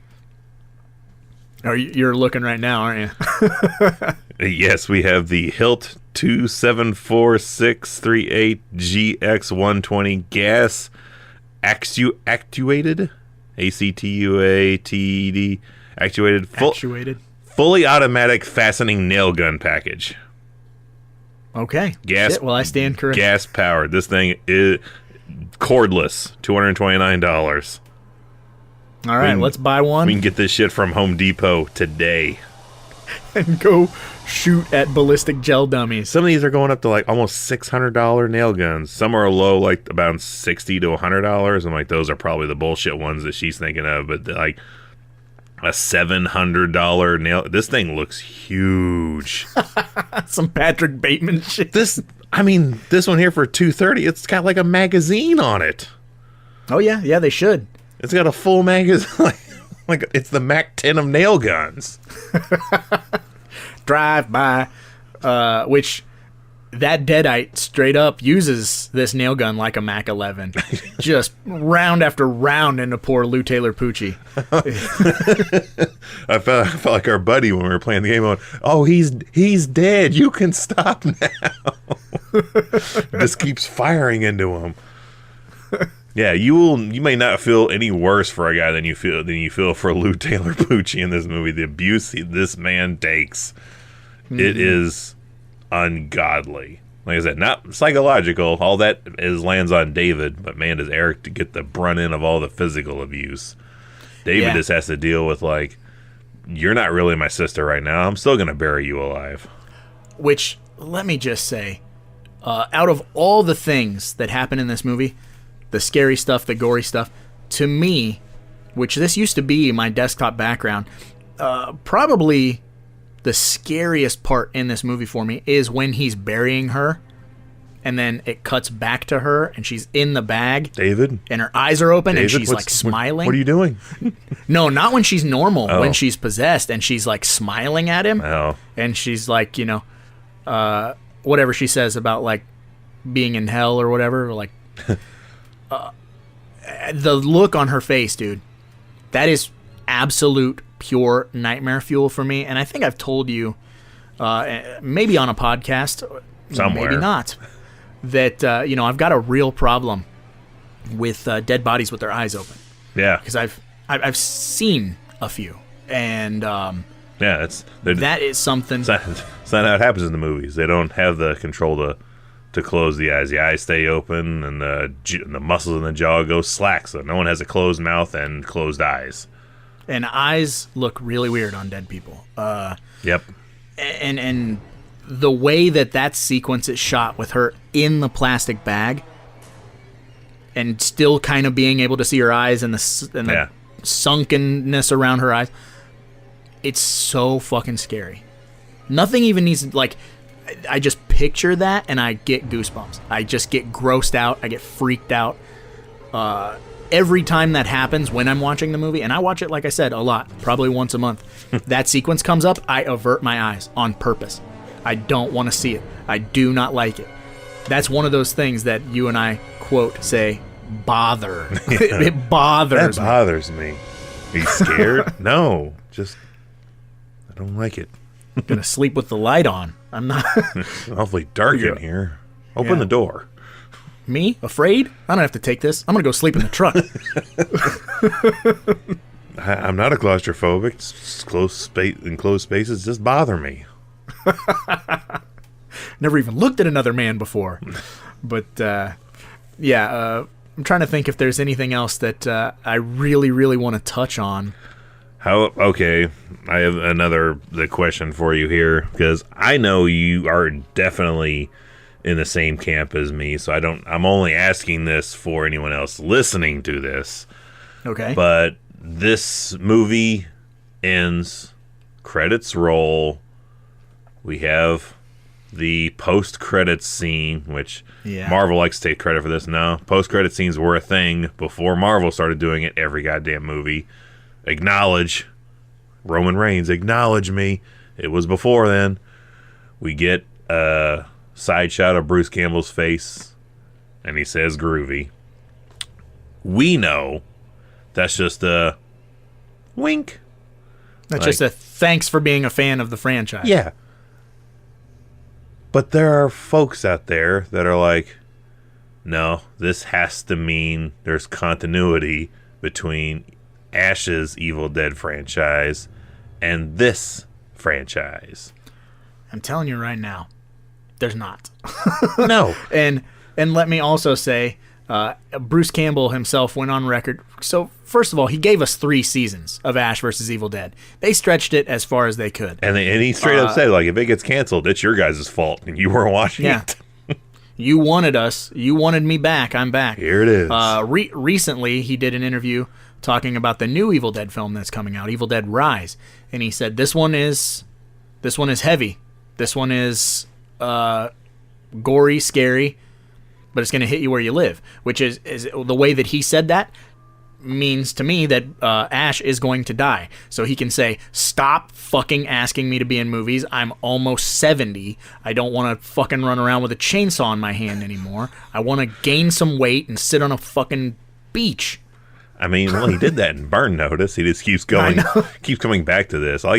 Speaker 4: Or you're looking right now, aren't you?
Speaker 5: Yes, we have the Hilt 274638 GX120 gas actuated, ACTUATD actuated. Fully automatic fastening nail gun package.
Speaker 4: Okay.
Speaker 5: Gas.
Speaker 4: Shit, well, I stand corrected.
Speaker 5: Gas powered. This thing is cordless. $229.
Speaker 4: All right, let's buy one.
Speaker 5: We can get this shit from Home Depot today.
Speaker 4: And go shoot at ballistic gel dummies.
Speaker 5: Some of these are going up to like almost $600 nail guns. Some are low, like about $60 to $100. I'm like, those are probably the bullshit ones that she's thinking of. But like a $700 nail. This thing looks huge.
Speaker 4: Some Patrick Bateman shit.
Speaker 5: This one here for $230. It's got like a magazine on it.
Speaker 4: Oh yeah, they should.
Speaker 5: It's got a full magazine. Like it's the Mac 10 of nail guns.
Speaker 4: Drive by, which that Deadite straight up uses this nail gun like a Mac 11, just round after round into poor Lou Taylor Pucci.
Speaker 5: I felt like our buddy when we were playing the game. Oh, he's dead. You can stop now. Just keeps firing into him. Yeah, you may not feel any worse for a guy than you feel for Lou Taylor Pucci in this movie. The abuse this man takes, it is ungodly. Like I said, not psychological. All that lands on David, but man, does Eric to get the brunt end of all the physical abuse. David just has to deal with like, you're not really my sister right now. I'm still gonna bury you alive.
Speaker 4: Which, let me just say, out of all the things that happen in this movie, the scary stuff, the gory stuff, to me, which this used to be my desktop background, probably the scariest part in this movie for me is when he's burying her, and then it cuts back to her, and she's in the bag.
Speaker 5: David?
Speaker 4: And her eyes are open, and she's like smiling.
Speaker 5: What are you doing?
Speaker 4: No, not when she's normal, when she's possessed, and she's like smiling at him.
Speaker 5: Oh.
Speaker 4: And she's like, whatever she says about like being in hell or whatever, like... the look on her face, dude, that is absolute pure nightmare fuel for me. And I think I've told you, maybe on a podcast,
Speaker 5: somewhere,
Speaker 4: maybe not, that I've got a real problem with dead bodies with their eyes open.
Speaker 5: Yeah,
Speaker 4: because I've seen a few, and that is something.
Speaker 5: It's not how it happens in the movies. They don't have the control to close the eyes. The eyes stay open, and the muscles in the jaw go slack, so no one has a closed mouth and closed eyes.
Speaker 4: And eyes look really weird on dead people.
Speaker 5: Yep.
Speaker 4: And the way that sequence is shot with her in the plastic bag and still kind of being able to see her eyes and the sunkenness around her eyes, it's so fucking scary. Nothing even needs, like... I just picture that and I get goosebumps. I just get grossed out. I get freaked out. Every time that happens when I'm watching the movie, and I watch it, like I said, a lot, probably once a month, that sequence comes up, I avert my eyes on purpose. I don't want to see it. I do not like it. That's one of those things that you and I, quote, say, bother. It bothers me.
Speaker 5: That bothers me. Are you scared? No. Just, I don't like it.
Speaker 4: I'm going to sleep with the light on. I'm not.
Speaker 5: It's awfully dark in here. Open the door.
Speaker 4: Me? Afraid? I don't have to take this. I'm going to go sleep in the truck.
Speaker 5: I'm not a claustrophobic. Enclosed spaces just bother me.
Speaker 4: Never even looked at another man before. But, I'm trying to think if there's anything else that I really, really want to touch on.
Speaker 5: Okay, I have the question for you here, because I know you are definitely in the same camp as me, so I'm only asking this for anyone else listening to this.
Speaker 4: Okay.
Speaker 5: But this movie ends, credits roll, we have the post-credits scene, which Marvel likes to take credit for this. No, post-credit scenes were a thing before Marvel started doing it every goddamn movie. Acknowledge Roman Reigns, acknowledge me. It was before then. We get a side shot of Bruce Campbell's face, and he says groovy. We know that's just a wink.
Speaker 4: That's just a thanks for being a fan of the franchise.
Speaker 5: Yeah. But there are folks out there that are like, no, this has to mean there's continuity between Ash's Evil Dead franchise and this franchise.
Speaker 4: I'm telling you right now, there's not.
Speaker 5: No.
Speaker 4: And let me also say, Bruce Campbell himself went on record. So first of all, he gave us 3 seasons of Ash versus Evil Dead. They stretched it as far as they could.
Speaker 5: And he straight up said, like, if it gets canceled, it's your guys' fault, and you weren't watching it.
Speaker 4: You wanted us. You wanted me back. I'm back.
Speaker 5: Here it is.
Speaker 4: Recently, he did an interview talking about the new Evil Dead film that's coming out, Evil Dead Rise, and he said this one is heavy. This one is gory, scary, but it's going to hit you where you live. Which is the way that he said that means to me that Ash is going to die. So he can say, stop fucking asking me to be in movies. I'm almost 70. I don't want to fucking run around with a chainsaw in my hand anymore. I want to gain some weight and sit on a fucking beach.
Speaker 5: I mean, well, he did that in Burn Notice. He just keeps going, keeps coming back to this. I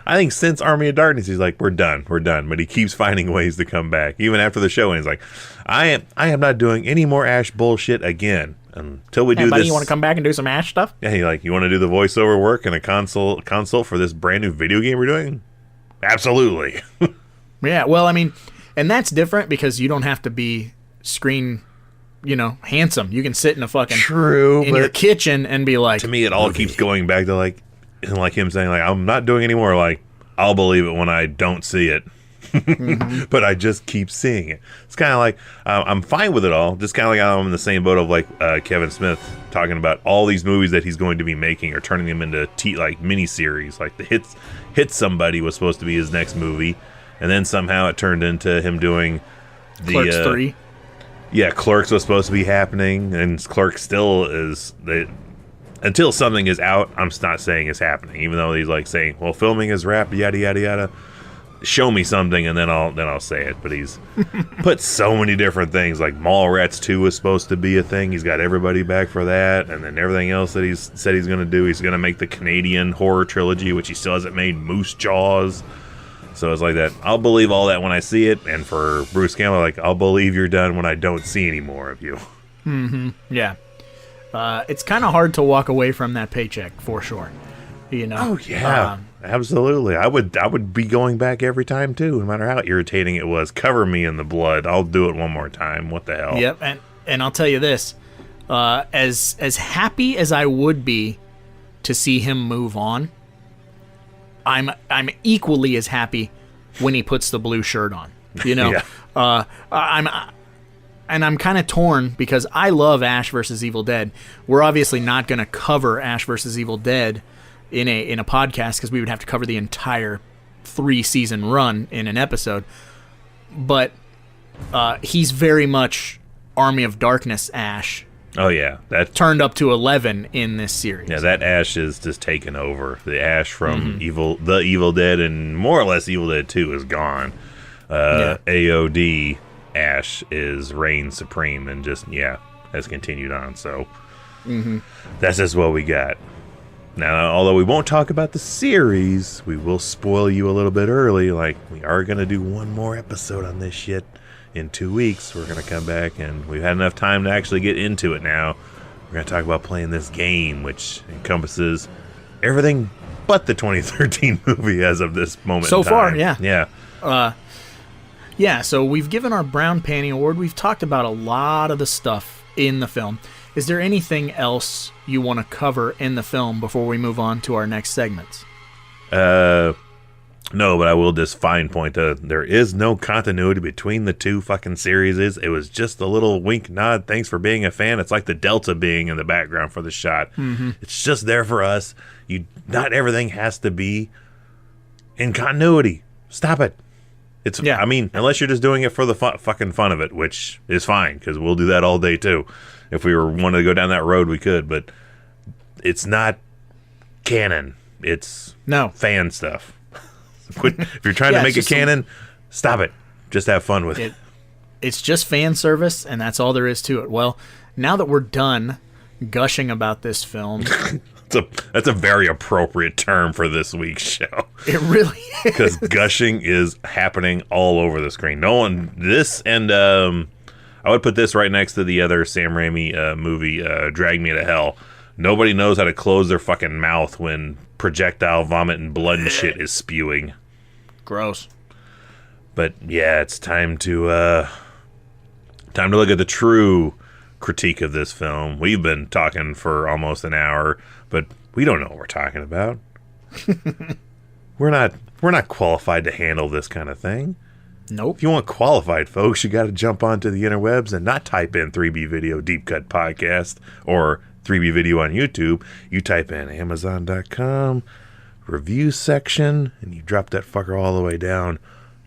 Speaker 5: think since Army of Darkness, he's like, we're done. But he keeps finding ways to come back, even after the show. And he's like, I am not doing any more Ash bullshit again until we do
Speaker 4: buddy,
Speaker 5: this.
Speaker 4: You want to come back and do some Ash stuff?
Speaker 5: Yeah, you want to do the voiceover work and a consult for this brand new video game we're doing? Absolutely.
Speaker 4: Yeah, well, I mean, and that's different because you don't have to be screen, handsome. You can sit in a fucking in your kitchen and be like.
Speaker 5: To me, it all keeps going back to like him saying like, I'm not doing any more. Like, I'll believe it when I don't see it. Mm-hmm. But I just keep seeing it. It's kind of like I'm fine with it all. Just kind of like I'm in the same boat of like Kevin Smith talking about all these movies that he's going to be making or turning them into mini series. Like the Hit Somebody was supposed to be his next movie, and then somehow it turned into him doing the
Speaker 4: Clerks 3.
Speaker 5: Yeah, Clerks was supposed to be happening, and Clerks still is. Until something is out, I'm not saying it's happening. Even though he's like saying, "Well, filming is wrapped," yada yada yada. Show me something, and then I'll say it. But he's put so many different things. Like Mallrats 2 was supposed to be a thing. He's got everybody back for that, and then everything else that he's said he's going to do. He's going to make the Canadian horror trilogy, which he still hasn't made. Moose Jaws. So it's like that. I'll believe all that when I see it. And for Bruce Campbell, like, I'll believe you're done when I don't see any more of you.
Speaker 4: Mm-hmm. Yeah. It's kind of hard to walk away from that paycheck for sure.
Speaker 5: Oh yeah, absolutely. I would be going back every time too, no matter how irritating it was. Cover me in the blood. I'll do it one more time. What the hell?
Speaker 4: Yep. And I'll tell you this: as happy as I would be to see him move on, I'm equally as happy when he puts the blue shirt on.
Speaker 5: Yeah.
Speaker 4: I'm kind of torn because I love Ash vs. Evil Dead. We're obviously not going to cover Ash vs. Evil Dead in a podcast because we would have to cover the entire 3-season run in an episode. But he's very much Army of Darkness Ash.
Speaker 5: Oh yeah, that
Speaker 4: turned up to 11 in this series.
Speaker 5: Yeah, that Ash is just taken over. The Ash from Evil Dead and more or less Evil Dead 2 is gone. AOD Ash is reign supreme and just has continued on. So that's just what we got. Now, although we won't talk about the series, we will spoil you a little bit early. Like, we are going to do one more episode on this shit in 2 weeks. We're going to come back, and we've had enough time to actually get into it now. We're going to talk about playing this game, which encompasses everything but the 2013 movie as of this moment
Speaker 4: so
Speaker 5: in time.
Speaker 4: far, yeah.
Speaker 5: Yeah.
Speaker 4: Yeah, so we've given our Brown Panty Award. We've talked about a lot of the stuff in the film. Is there anything else you want to cover in the film before we move on to our next segments?
Speaker 5: No, but I will just fine point that there is no continuity between the two fucking series. It was just a little wink nod. Thanks for being a fan. It's like the Delta being in the background for the shot. Mm-hmm. It's just there for us. Not everything has to be in continuity. Stop it. I mean, unless you're just doing it for the fucking fun of it, which is fine, because we'll do that all day too. If we wanted to go down that road, we could, but it's not canon. It's fan stuff. If you're trying to make it canon, stop it. Just have fun with it.
Speaker 4: It's just fan service, and that's all there is to it. Well, now that we're done gushing about this film...
Speaker 5: That's a very appropriate term for this week's show.
Speaker 4: It really is.
Speaker 5: Because gushing is happening all over the screen. I would put this right next to the other Sam Raimi movie, Drag Me to Hell. Nobody knows how to close their fucking mouth when projectile vomit and blood and shit is spewing.
Speaker 4: Gross.
Speaker 5: But yeah, it's time to look at the true critique of this film. We've been talking for almost an hour, but we don't know what we're talking about. We're not qualified to handle this kind of thing.
Speaker 4: Nope.
Speaker 5: If you want qualified folks, you got to jump onto the interwebs and not type in 3B Video Deep Cut Podcast or 3B Video on YouTube. You type in Amazon.com review section and you drop that fucker all the way down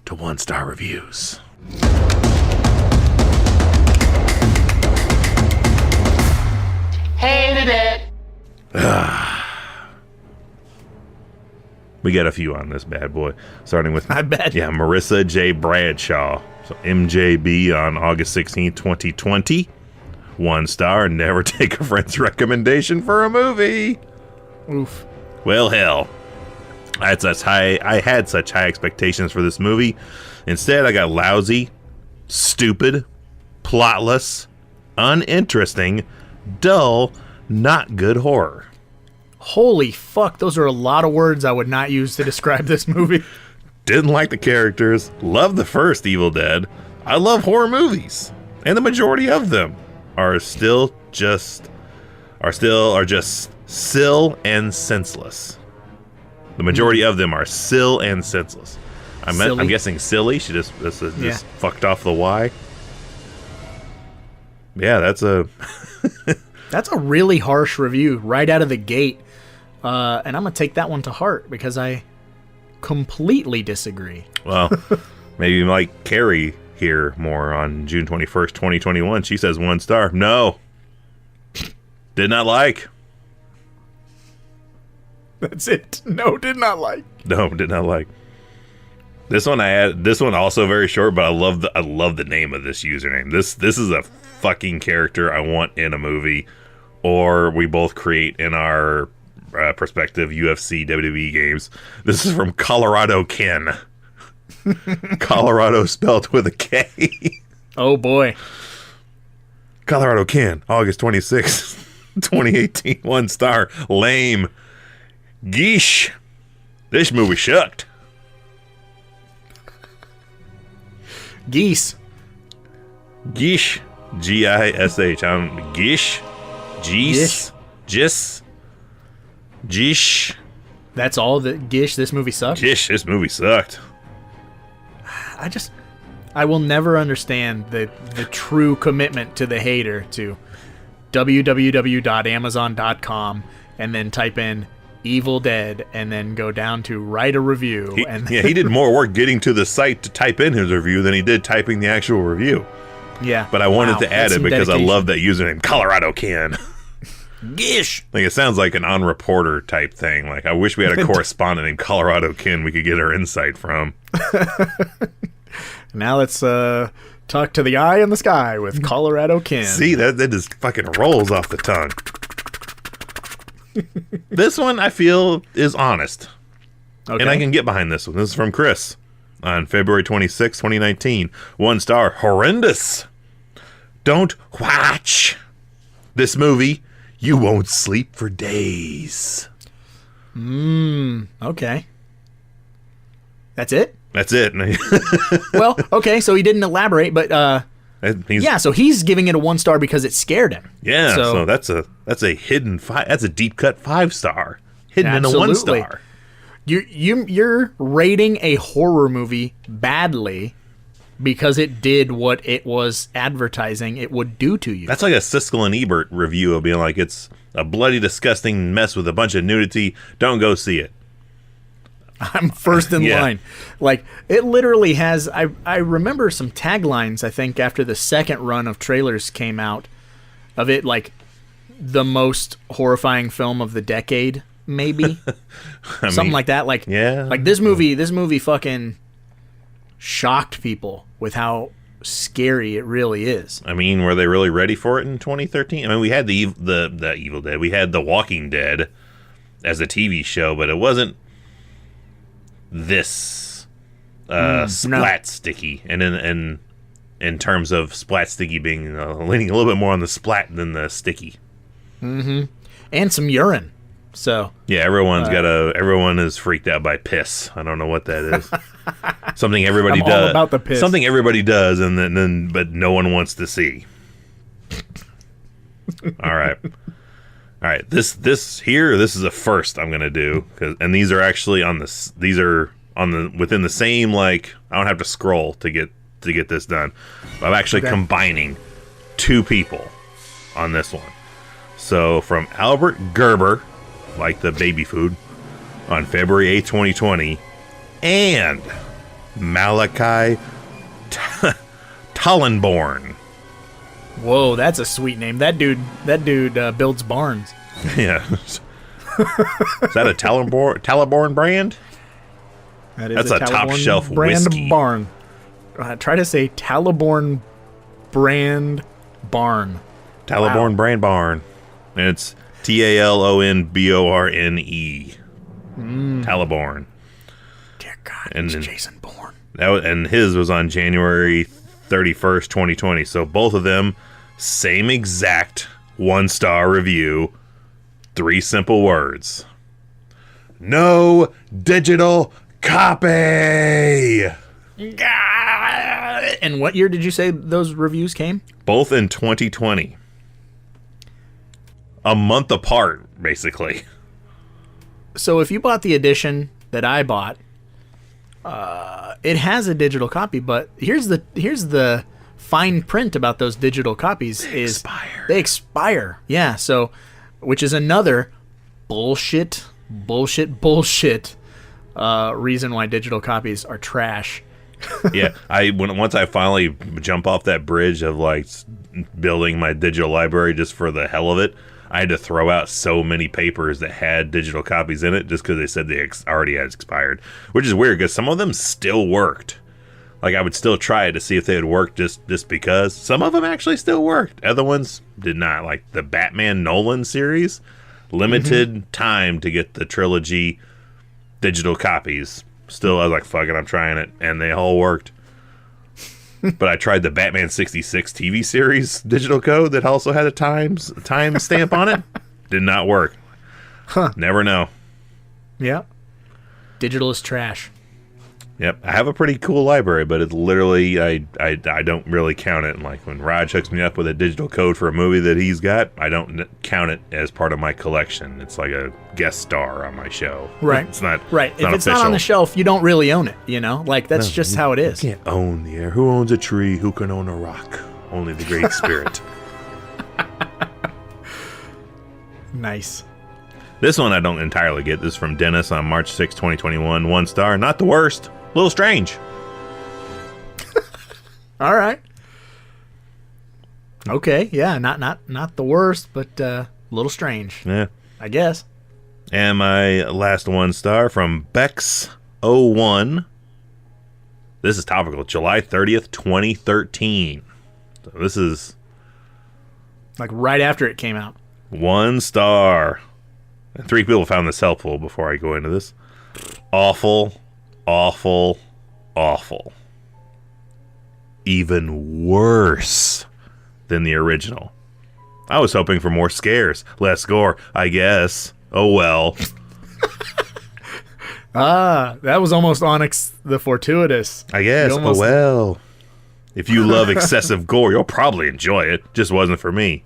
Speaker 5: to 1-star reviews.
Speaker 6: Hated it.
Speaker 5: We got a few on this bad boy, starting with
Speaker 4: I bet.
Speaker 5: Yeah, Marissa J. Bradshaw. So MJB on August 16th, 2020. 1 star. Never take a friend's recommendation for a movie.
Speaker 4: Oof.
Speaker 5: Well, hell. I had such high expectations for this movie. Instead, I got lousy, stupid, plotless, uninteresting, dull, not good horror.
Speaker 4: Holy fuck, those are a lot of words I would not use to describe this movie.
Speaker 5: Didn't like the characters. Loved the first Evil Dead. I love horror movies, and the majority of them are just sill and senseless. The majority of them are sill and senseless. I'm guessing silly. She just fucked off the Y. Yeah, that's a
Speaker 4: really harsh review right out of the gate. And I'm going to take that one to heart because I completely disagree.
Speaker 5: Well, maybe you might Carrie here more on June 21st, 2021. She says 1 star. No. Did not like.
Speaker 4: That's it. No, did not like.
Speaker 5: No, did not like. This one also very short, but I love the name of this username. This is a fucking character I want in a movie, or we both create in our prospective UFC WWE games. This is from Colorado Ken. Colorado spelled with a K.
Speaker 4: Oh boy.
Speaker 5: Colorado Ken, August 26th, 2018. 1 star. Lame. Geesh. This movie shucked.
Speaker 4: Geese.
Speaker 5: Geesh. Gish. Geesh. Geese. Gis. Geesh.
Speaker 4: That's all that Gish, this movie sucked?
Speaker 5: Gish, this movie sucked.
Speaker 4: I will never understand the true commitment to the hater to www.amazon.com and then type in Evil Dead and then go down to write a review.
Speaker 5: He did more work getting to the site to type in his review than he did typing the actual review.
Speaker 4: Yeah.
Speaker 5: But I wanted to add it because I love that username, Colorado Ken.
Speaker 4: Gish.
Speaker 5: Like, it sounds like an on-reporter type thing. Like, I wish we had a correspondent named Colorado Ken we could get our insight from.
Speaker 4: Now let's talk to the eye in the sky with Colorado Ken.
Speaker 5: See, that just fucking rolls off the tongue. This one, I feel, is honest.
Speaker 4: Okay.
Speaker 5: And I can get behind this one. This is from Chris on February 26, 2019. 1 star. Horrendous. Don't watch this movie. You won't sleep for days.
Speaker 4: Okay. That's it?
Speaker 5: That's it.
Speaker 4: Well, okay, so he didn't elaborate, but so he's giving it a 1 star because it scared him.
Speaker 5: Yeah, so that's a hidden that's a deep cut 5 star. Hidden
Speaker 4: Absolutely.
Speaker 5: in a 1 star.
Speaker 4: You're rating a horror movie badly because it did what it was advertising it would do to you.
Speaker 5: That's like a Siskel and Ebert review of being like, it's a bloody, disgusting mess with a bunch of nudity. Don't go see it.
Speaker 4: I'm first in line. Like, it literally has... I remember some taglines, I think, after the second run of trailers came out, of it, like, the most horrifying film of the decade, maybe? Something like that. Like, like this movie fucking shocked people with how scary it really is.
Speaker 5: I mean, were they really ready for it in 2013? I mean, we had the Evil Dead. We had The Walking Dead as a TV show, but it wasn't this splat sticky. And in terms of splat sticky being leaning a little bit more on the splat than the sticky.
Speaker 4: Mm-hmm. And some urine. So
Speaker 5: yeah, everyone is freaked out by piss. I don't know what that is. Something everybody does.
Speaker 4: All about the piss.
Speaker 5: Something everybody does, and then but no one wants to see. All right. This is a first I'm gonna do, and these are actually within the same, like, I don't have to scroll to get this done. I'm actually combining 2 people on this one. So from Albert Gerber, like the baby food, on February 8, 2020, and Malachi Tullenborn
Speaker 4: Whoa, that's a sweet name. That dude builds barns.
Speaker 5: Yeah. Is that a Talaborn brand?
Speaker 4: That's
Speaker 5: a top
Speaker 4: Talaborn
Speaker 5: shelf
Speaker 4: brand
Speaker 5: whiskey.
Speaker 4: barn. Try to say Talaborn brand barn.
Speaker 5: Talaborn brand barn. And it's Talonborne. Talaborn.
Speaker 4: Dear God,
Speaker 5: And
Speaker 4: it's
Speaker 5: then-
Speaker 4: Jason Bourne.
Speaker 5: And his was on January 31st, 2020. So both of them, same exact 1-star review. 3 simple words. No digital copy.
Speaker 4: And what year did you say those reviews came?
Speaker 5: Both in 2020. A month apart, basically.
Speaker 4: So if you bought the edition that I bought, it has a digital copy, but here's the fine print about those digital copies they expire. Yeah, so which is another bullshit reason why digital copies are trash.
Speaker 5: Yeah, once I finally jump off that bridge of like building my digital library just for the hell of it, I had to throw out so many papers that had digital copies in it just because they said they already had expired, which is weird because some of them still worked. Like I would still try it to see if they had worked just because. Some of them actually still worked. Other ones did not. Like the Batman Nolan series, limited time to get the trilogy digital copies. Still, I was like, fuck it, I'm trying it. And they all worked. But I tried the Batman 66 TV series digital code that also had a time stamp on it. Did not work.
Speaker 4: Huh.
Speaker 5: Never know.
Speaker 4: Yeah. Digital is trash.
Speaker 5: Yep. I have a pretty cool library, but it's literally, I don't really count it. Like when Raj hooks me up with a digital code for a movie that he's got, I don't count it as part of my collection. It's like a guest star on my show.
Speaker 4: Right.
Speaker 5: It's not
Speaker 4: right.
Speaker 5: It's not
Speaker 4: if it's
Speaker 5: official.
Speaker 4: not on the shelf, you don't really own it, you know? Like that's just how it is.
Speaker 5: You can't own the air. Who owns a tree? Who can own a rock? Only the Great Spirit.
Speaker 4: Nice.
Speaker 5: This one I don't entirely get. This is from Dennis on March 6, 2021. 1 star. Not the worst. A little strange.
Speaker 4: All right. Okay, yeah, not the worst, but a little strange,
Speaker 5: Yeah.
Speaker 4: I guess.
Speaker 5: And my last 1 star from Bex01. This is topical. July 30th, 2013. So this is
Speaker 4: Like right after it came out.
Speaker 5: 1 star. And 3 people found this helpful before I go into this. Awful. Awful. Awful. Even worse than the original. I was hoping for more scares, less gore, I guess. Oh well.
Speaker 4: That was almost Onyx the Fortuitous.
Speaker 5: I guess.
Speaker 4: You almost-
Speaker 5: Oh well. If you love excessive gore, you'll probably enjoy it. Just wasn't for me.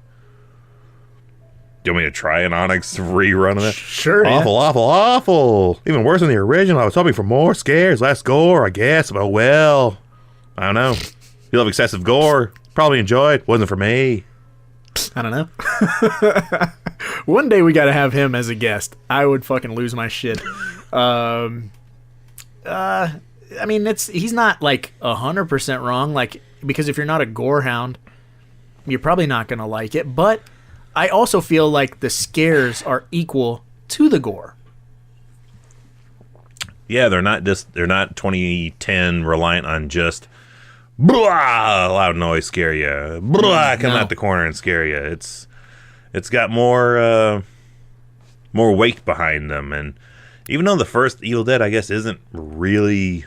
Speaker 5: Do you want me to try an Onyx rerun of that?
Speaker 4: Sure. yeah.
Speaker 5: Awful, awful, awful. Even worse than the original. I was hoping for more scares, less gore, I guess. But well, I don't know. You love excessive gore, probably enjoy it. Wasn't for me.
Speaker 4: I don't know. One day we got to have him as a guest. I would fucking lose my shit. I mean, he's not like 100% wrong. Like, because if you're not a gore hound, you're probably not gonna like it. But I also feel like the scares are equal to the gore.
Speaker 5: Yeah, they're not 2010 reliant on just blah, loud noise scare you. Blah, come out the corner and scare you. It's got more weight behind them, and even though the first Evil Dead, I guess, isn't really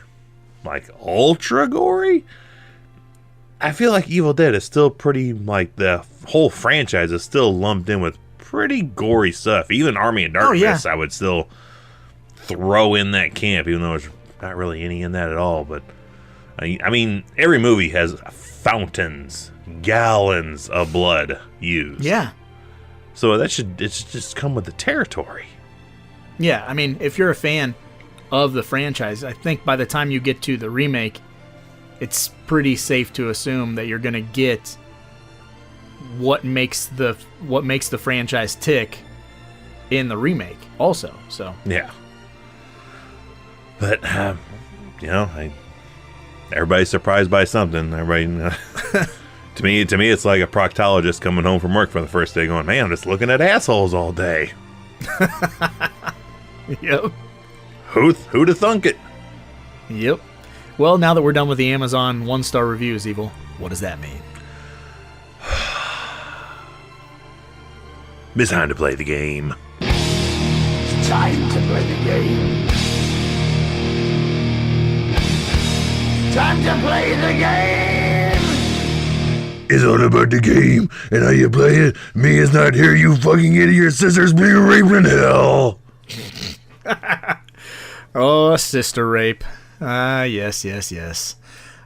Speaker 5: like ultra gory, I feel like Evil Dead is still pretty, like the whole franchise is still lumped in with pretty gory stuff. Even Army of Darkness, I would still throw in that camp, even though there's not really any in that at all. But I mean, every movie has fountains, gallons of blood used.
Speaker 4: Yeah.
Speaker 5: So it should just come with the territory.
Speaker 4: Yeah, I mean, if you're a fan of the franchise, I think by the time you get to the remake, it's pretty safe to assume that you're going to get what makes the franchise tick in the remake also. So
Speaker 5: Yeah. But everybody's surprised by something. Everybody To me, it's like a proctologist coming home from work for the first day going, man, I'm just looking at assholes all day.
Speaker 4: Yep.
Speaker 5: Who'd have thunk it?
Speaker 4: Yep. Well, now that we're done with the Amazon 1-star reviews, Evil, what does that mean?
Speaker 5: It's time to play the game.
Speaker 1: Time to play the game. Time to play the game.
Speaker 5: It's all about the game and how you play it. Me is not here, you fucking idiot. Your sister's being raped in hell.
Speaker 4: Oh, sister rape. Yes.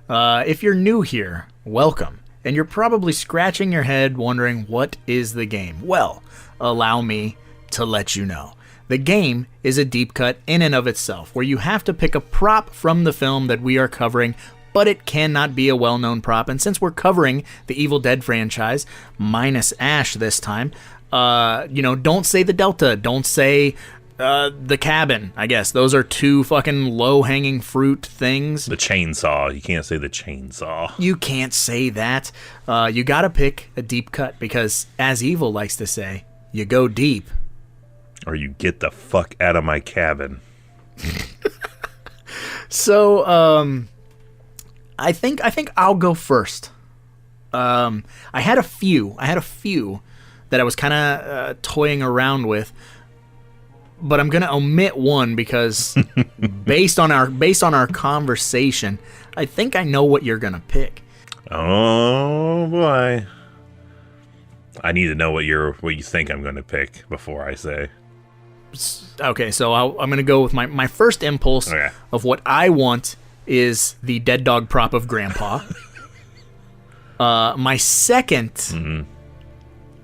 Speaker 4: If you're new here, welcome. And you're probably scratching your head wondering, what is the game? Well, allow me to let you know. The game is a deep cut in and of itself, where you have to pick a prop from the film that we are covering, but it cannot be a well-known prop. And since we're covering the Evil Dead franchise, minus Ash this time, don't say the Delta, don't say the cabin, I guess. Those are two fucking low-hanging fruit things.
Speaker 5: The chainsaw. You can't say the chainsaw.
Speaker 4: You can't say that. You gotta pick a deep cut, because, as Evil likes to say, you go deep.
Speaker 5: Or you get the fuck out of my cabin.
Speaker 4: So, I think I'll go first. I had a few that I was kind of toying around with, but I'm gonna omit one because based on our conversation, I think I know what you're gonna pick.
Speaker 5: Oh boy! I need to know what you think I'm gonna pick before I say.
Speaker 4: Okay, so I'm gonna go with my first impulse of what I want is the dead dog prop of Grandpa. My second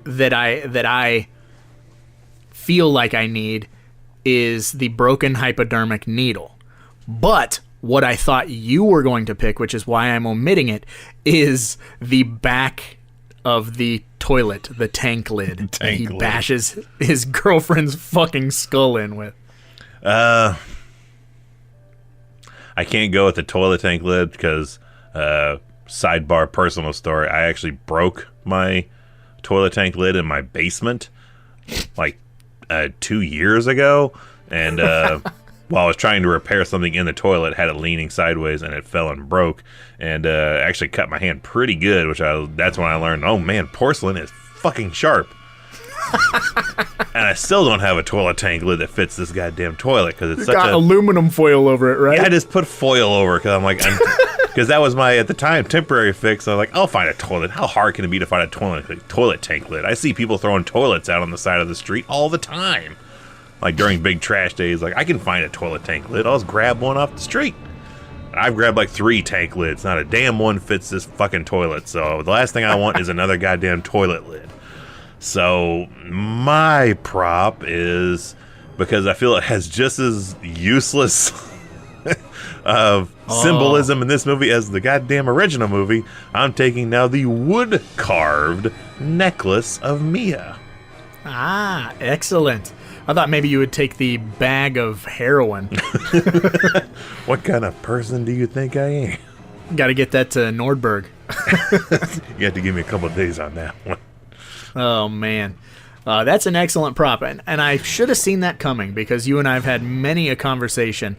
Speaker 4: that I feel like I need is the broken hypodermic needle. But what I thought you were going to pick, which is why I'm omitting it, is the back of the toilet, the tank lid. He bashes his girlfriend's fucking skull in with.
Speaker 5: I can't go with the toilet tank lid because, sidebar personal story, I actually broke my toilet tank lid in my basement like 2 years ago, and while I was trying to repair something in the toilet, had it leaning sideways and it fell and broke, and actually cut my hand pretty good, that's when I learned, oh man, porcelain is fucking sharp. And I still don't have a toilet tank lid that fits this goddamn toilet because it's
Speaker 4: got aluminum foil over it, right?
Speaker 5: Yeah, I just put foil over because I'm like, because that was my, at the time, temporary fix. I was like, I'll find a toilet. How hard can it be to find a toilet tank lid? I see people throwing toilets out on the side of the street all the time. Like during big trash days, like I can find a toilet tank lid. I'll just grab one off the street. I've grabbed like 3 tank lids. Not a damn one fits this fucking toilet. So the last thing I want is another goddamn toilet lid. So my prop is, because I feel it has just as useless of symbolism in this movie as the goddamn original movie, I'm taking now the wood-carved necklace of Mia.
Speaker 4: Ah, excellent. I thought maybe you would take the bag of heroin.
Speaker 5: What kind of person do you think I am?
Speaker 4: Got to get that to Nordberg.
Speaker 5: You have to give me a couple of days on that one.
Speaker 4: Oh, man. That's an excellent prop. And I should have seen that coming, because you and I have had many a conversation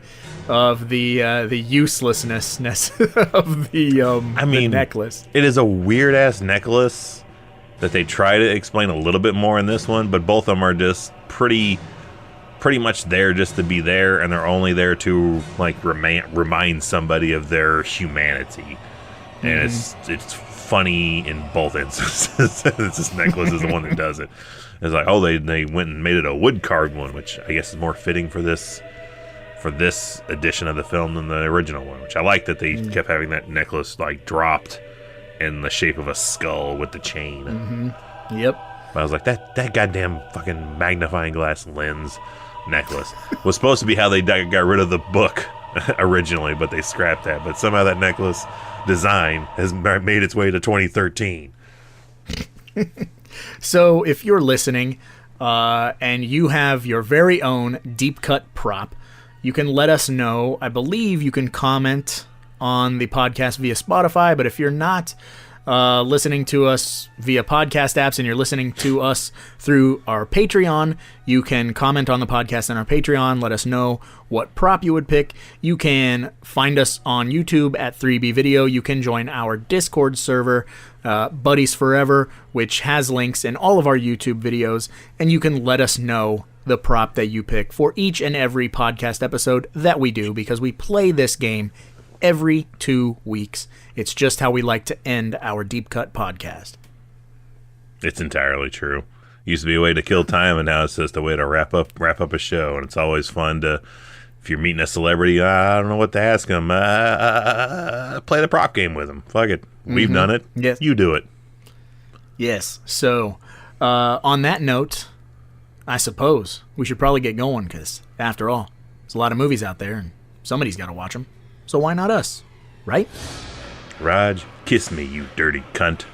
Speaker 4: of the uselessness of the necklace.
Speaker 5: It is a weird-ass necklace that they try to explain a little bit more in this one, but both of them are just pretty much there just to be there, and they're only there to like remind somebody of their humanity. And it's funny in both instances. This necklace is the one that does it. It's like, oh, they went and made it a wood carved one, which I guess is more fitting for this edition of the film than the original one, which I like that they kept having that necklace like dropped in the shape of a skull with the chain.
Speaker 4: Yep.
Speaker 5: But I was like, that goddamn fucking magnifying glass lens necklace was supposed to be how they got rid of the book originally, but they scrapped that. But somehow that necklace design has made its way to 2013.
Speaker 4: So if you're listening and you have your very own deep cut prop, you can let us know. I believe you can comment on the podcast via Spotify, but if you're not, listening to us via podcast apps and you're listening to us through our Patreon, you can comment on the podcast on our Patreon. Let us know what prop you would pick. You can find us on YouTube at 3B Video. You can join our Discord server, Buddies Forever, which has links in all of our YouTube videos, and you can let us know the prop that you pick for each and every podcast episode that we do, because we play this game every 2 weeks. It's just how we like to end our Deep Cut podcast.
Speaker 5: It's entirely true. Used to be a way to kill time, and now it's just a way to wrap up a show. And it's always fun to, if you're meeting a celebrity, I don't know what to ask them. Play the prop game with them. Fuck it, we've done it.
Speaker 4: Yes.
Speaker 5: You do it.
Speaker 4: Yes. So, on that note, I suppose we should probably get going, because after all, there's a lot of movies out there, and somebody's got to watch them. So why not us, right?
Speaker 5: Raj, kiss me, you dirty cunt.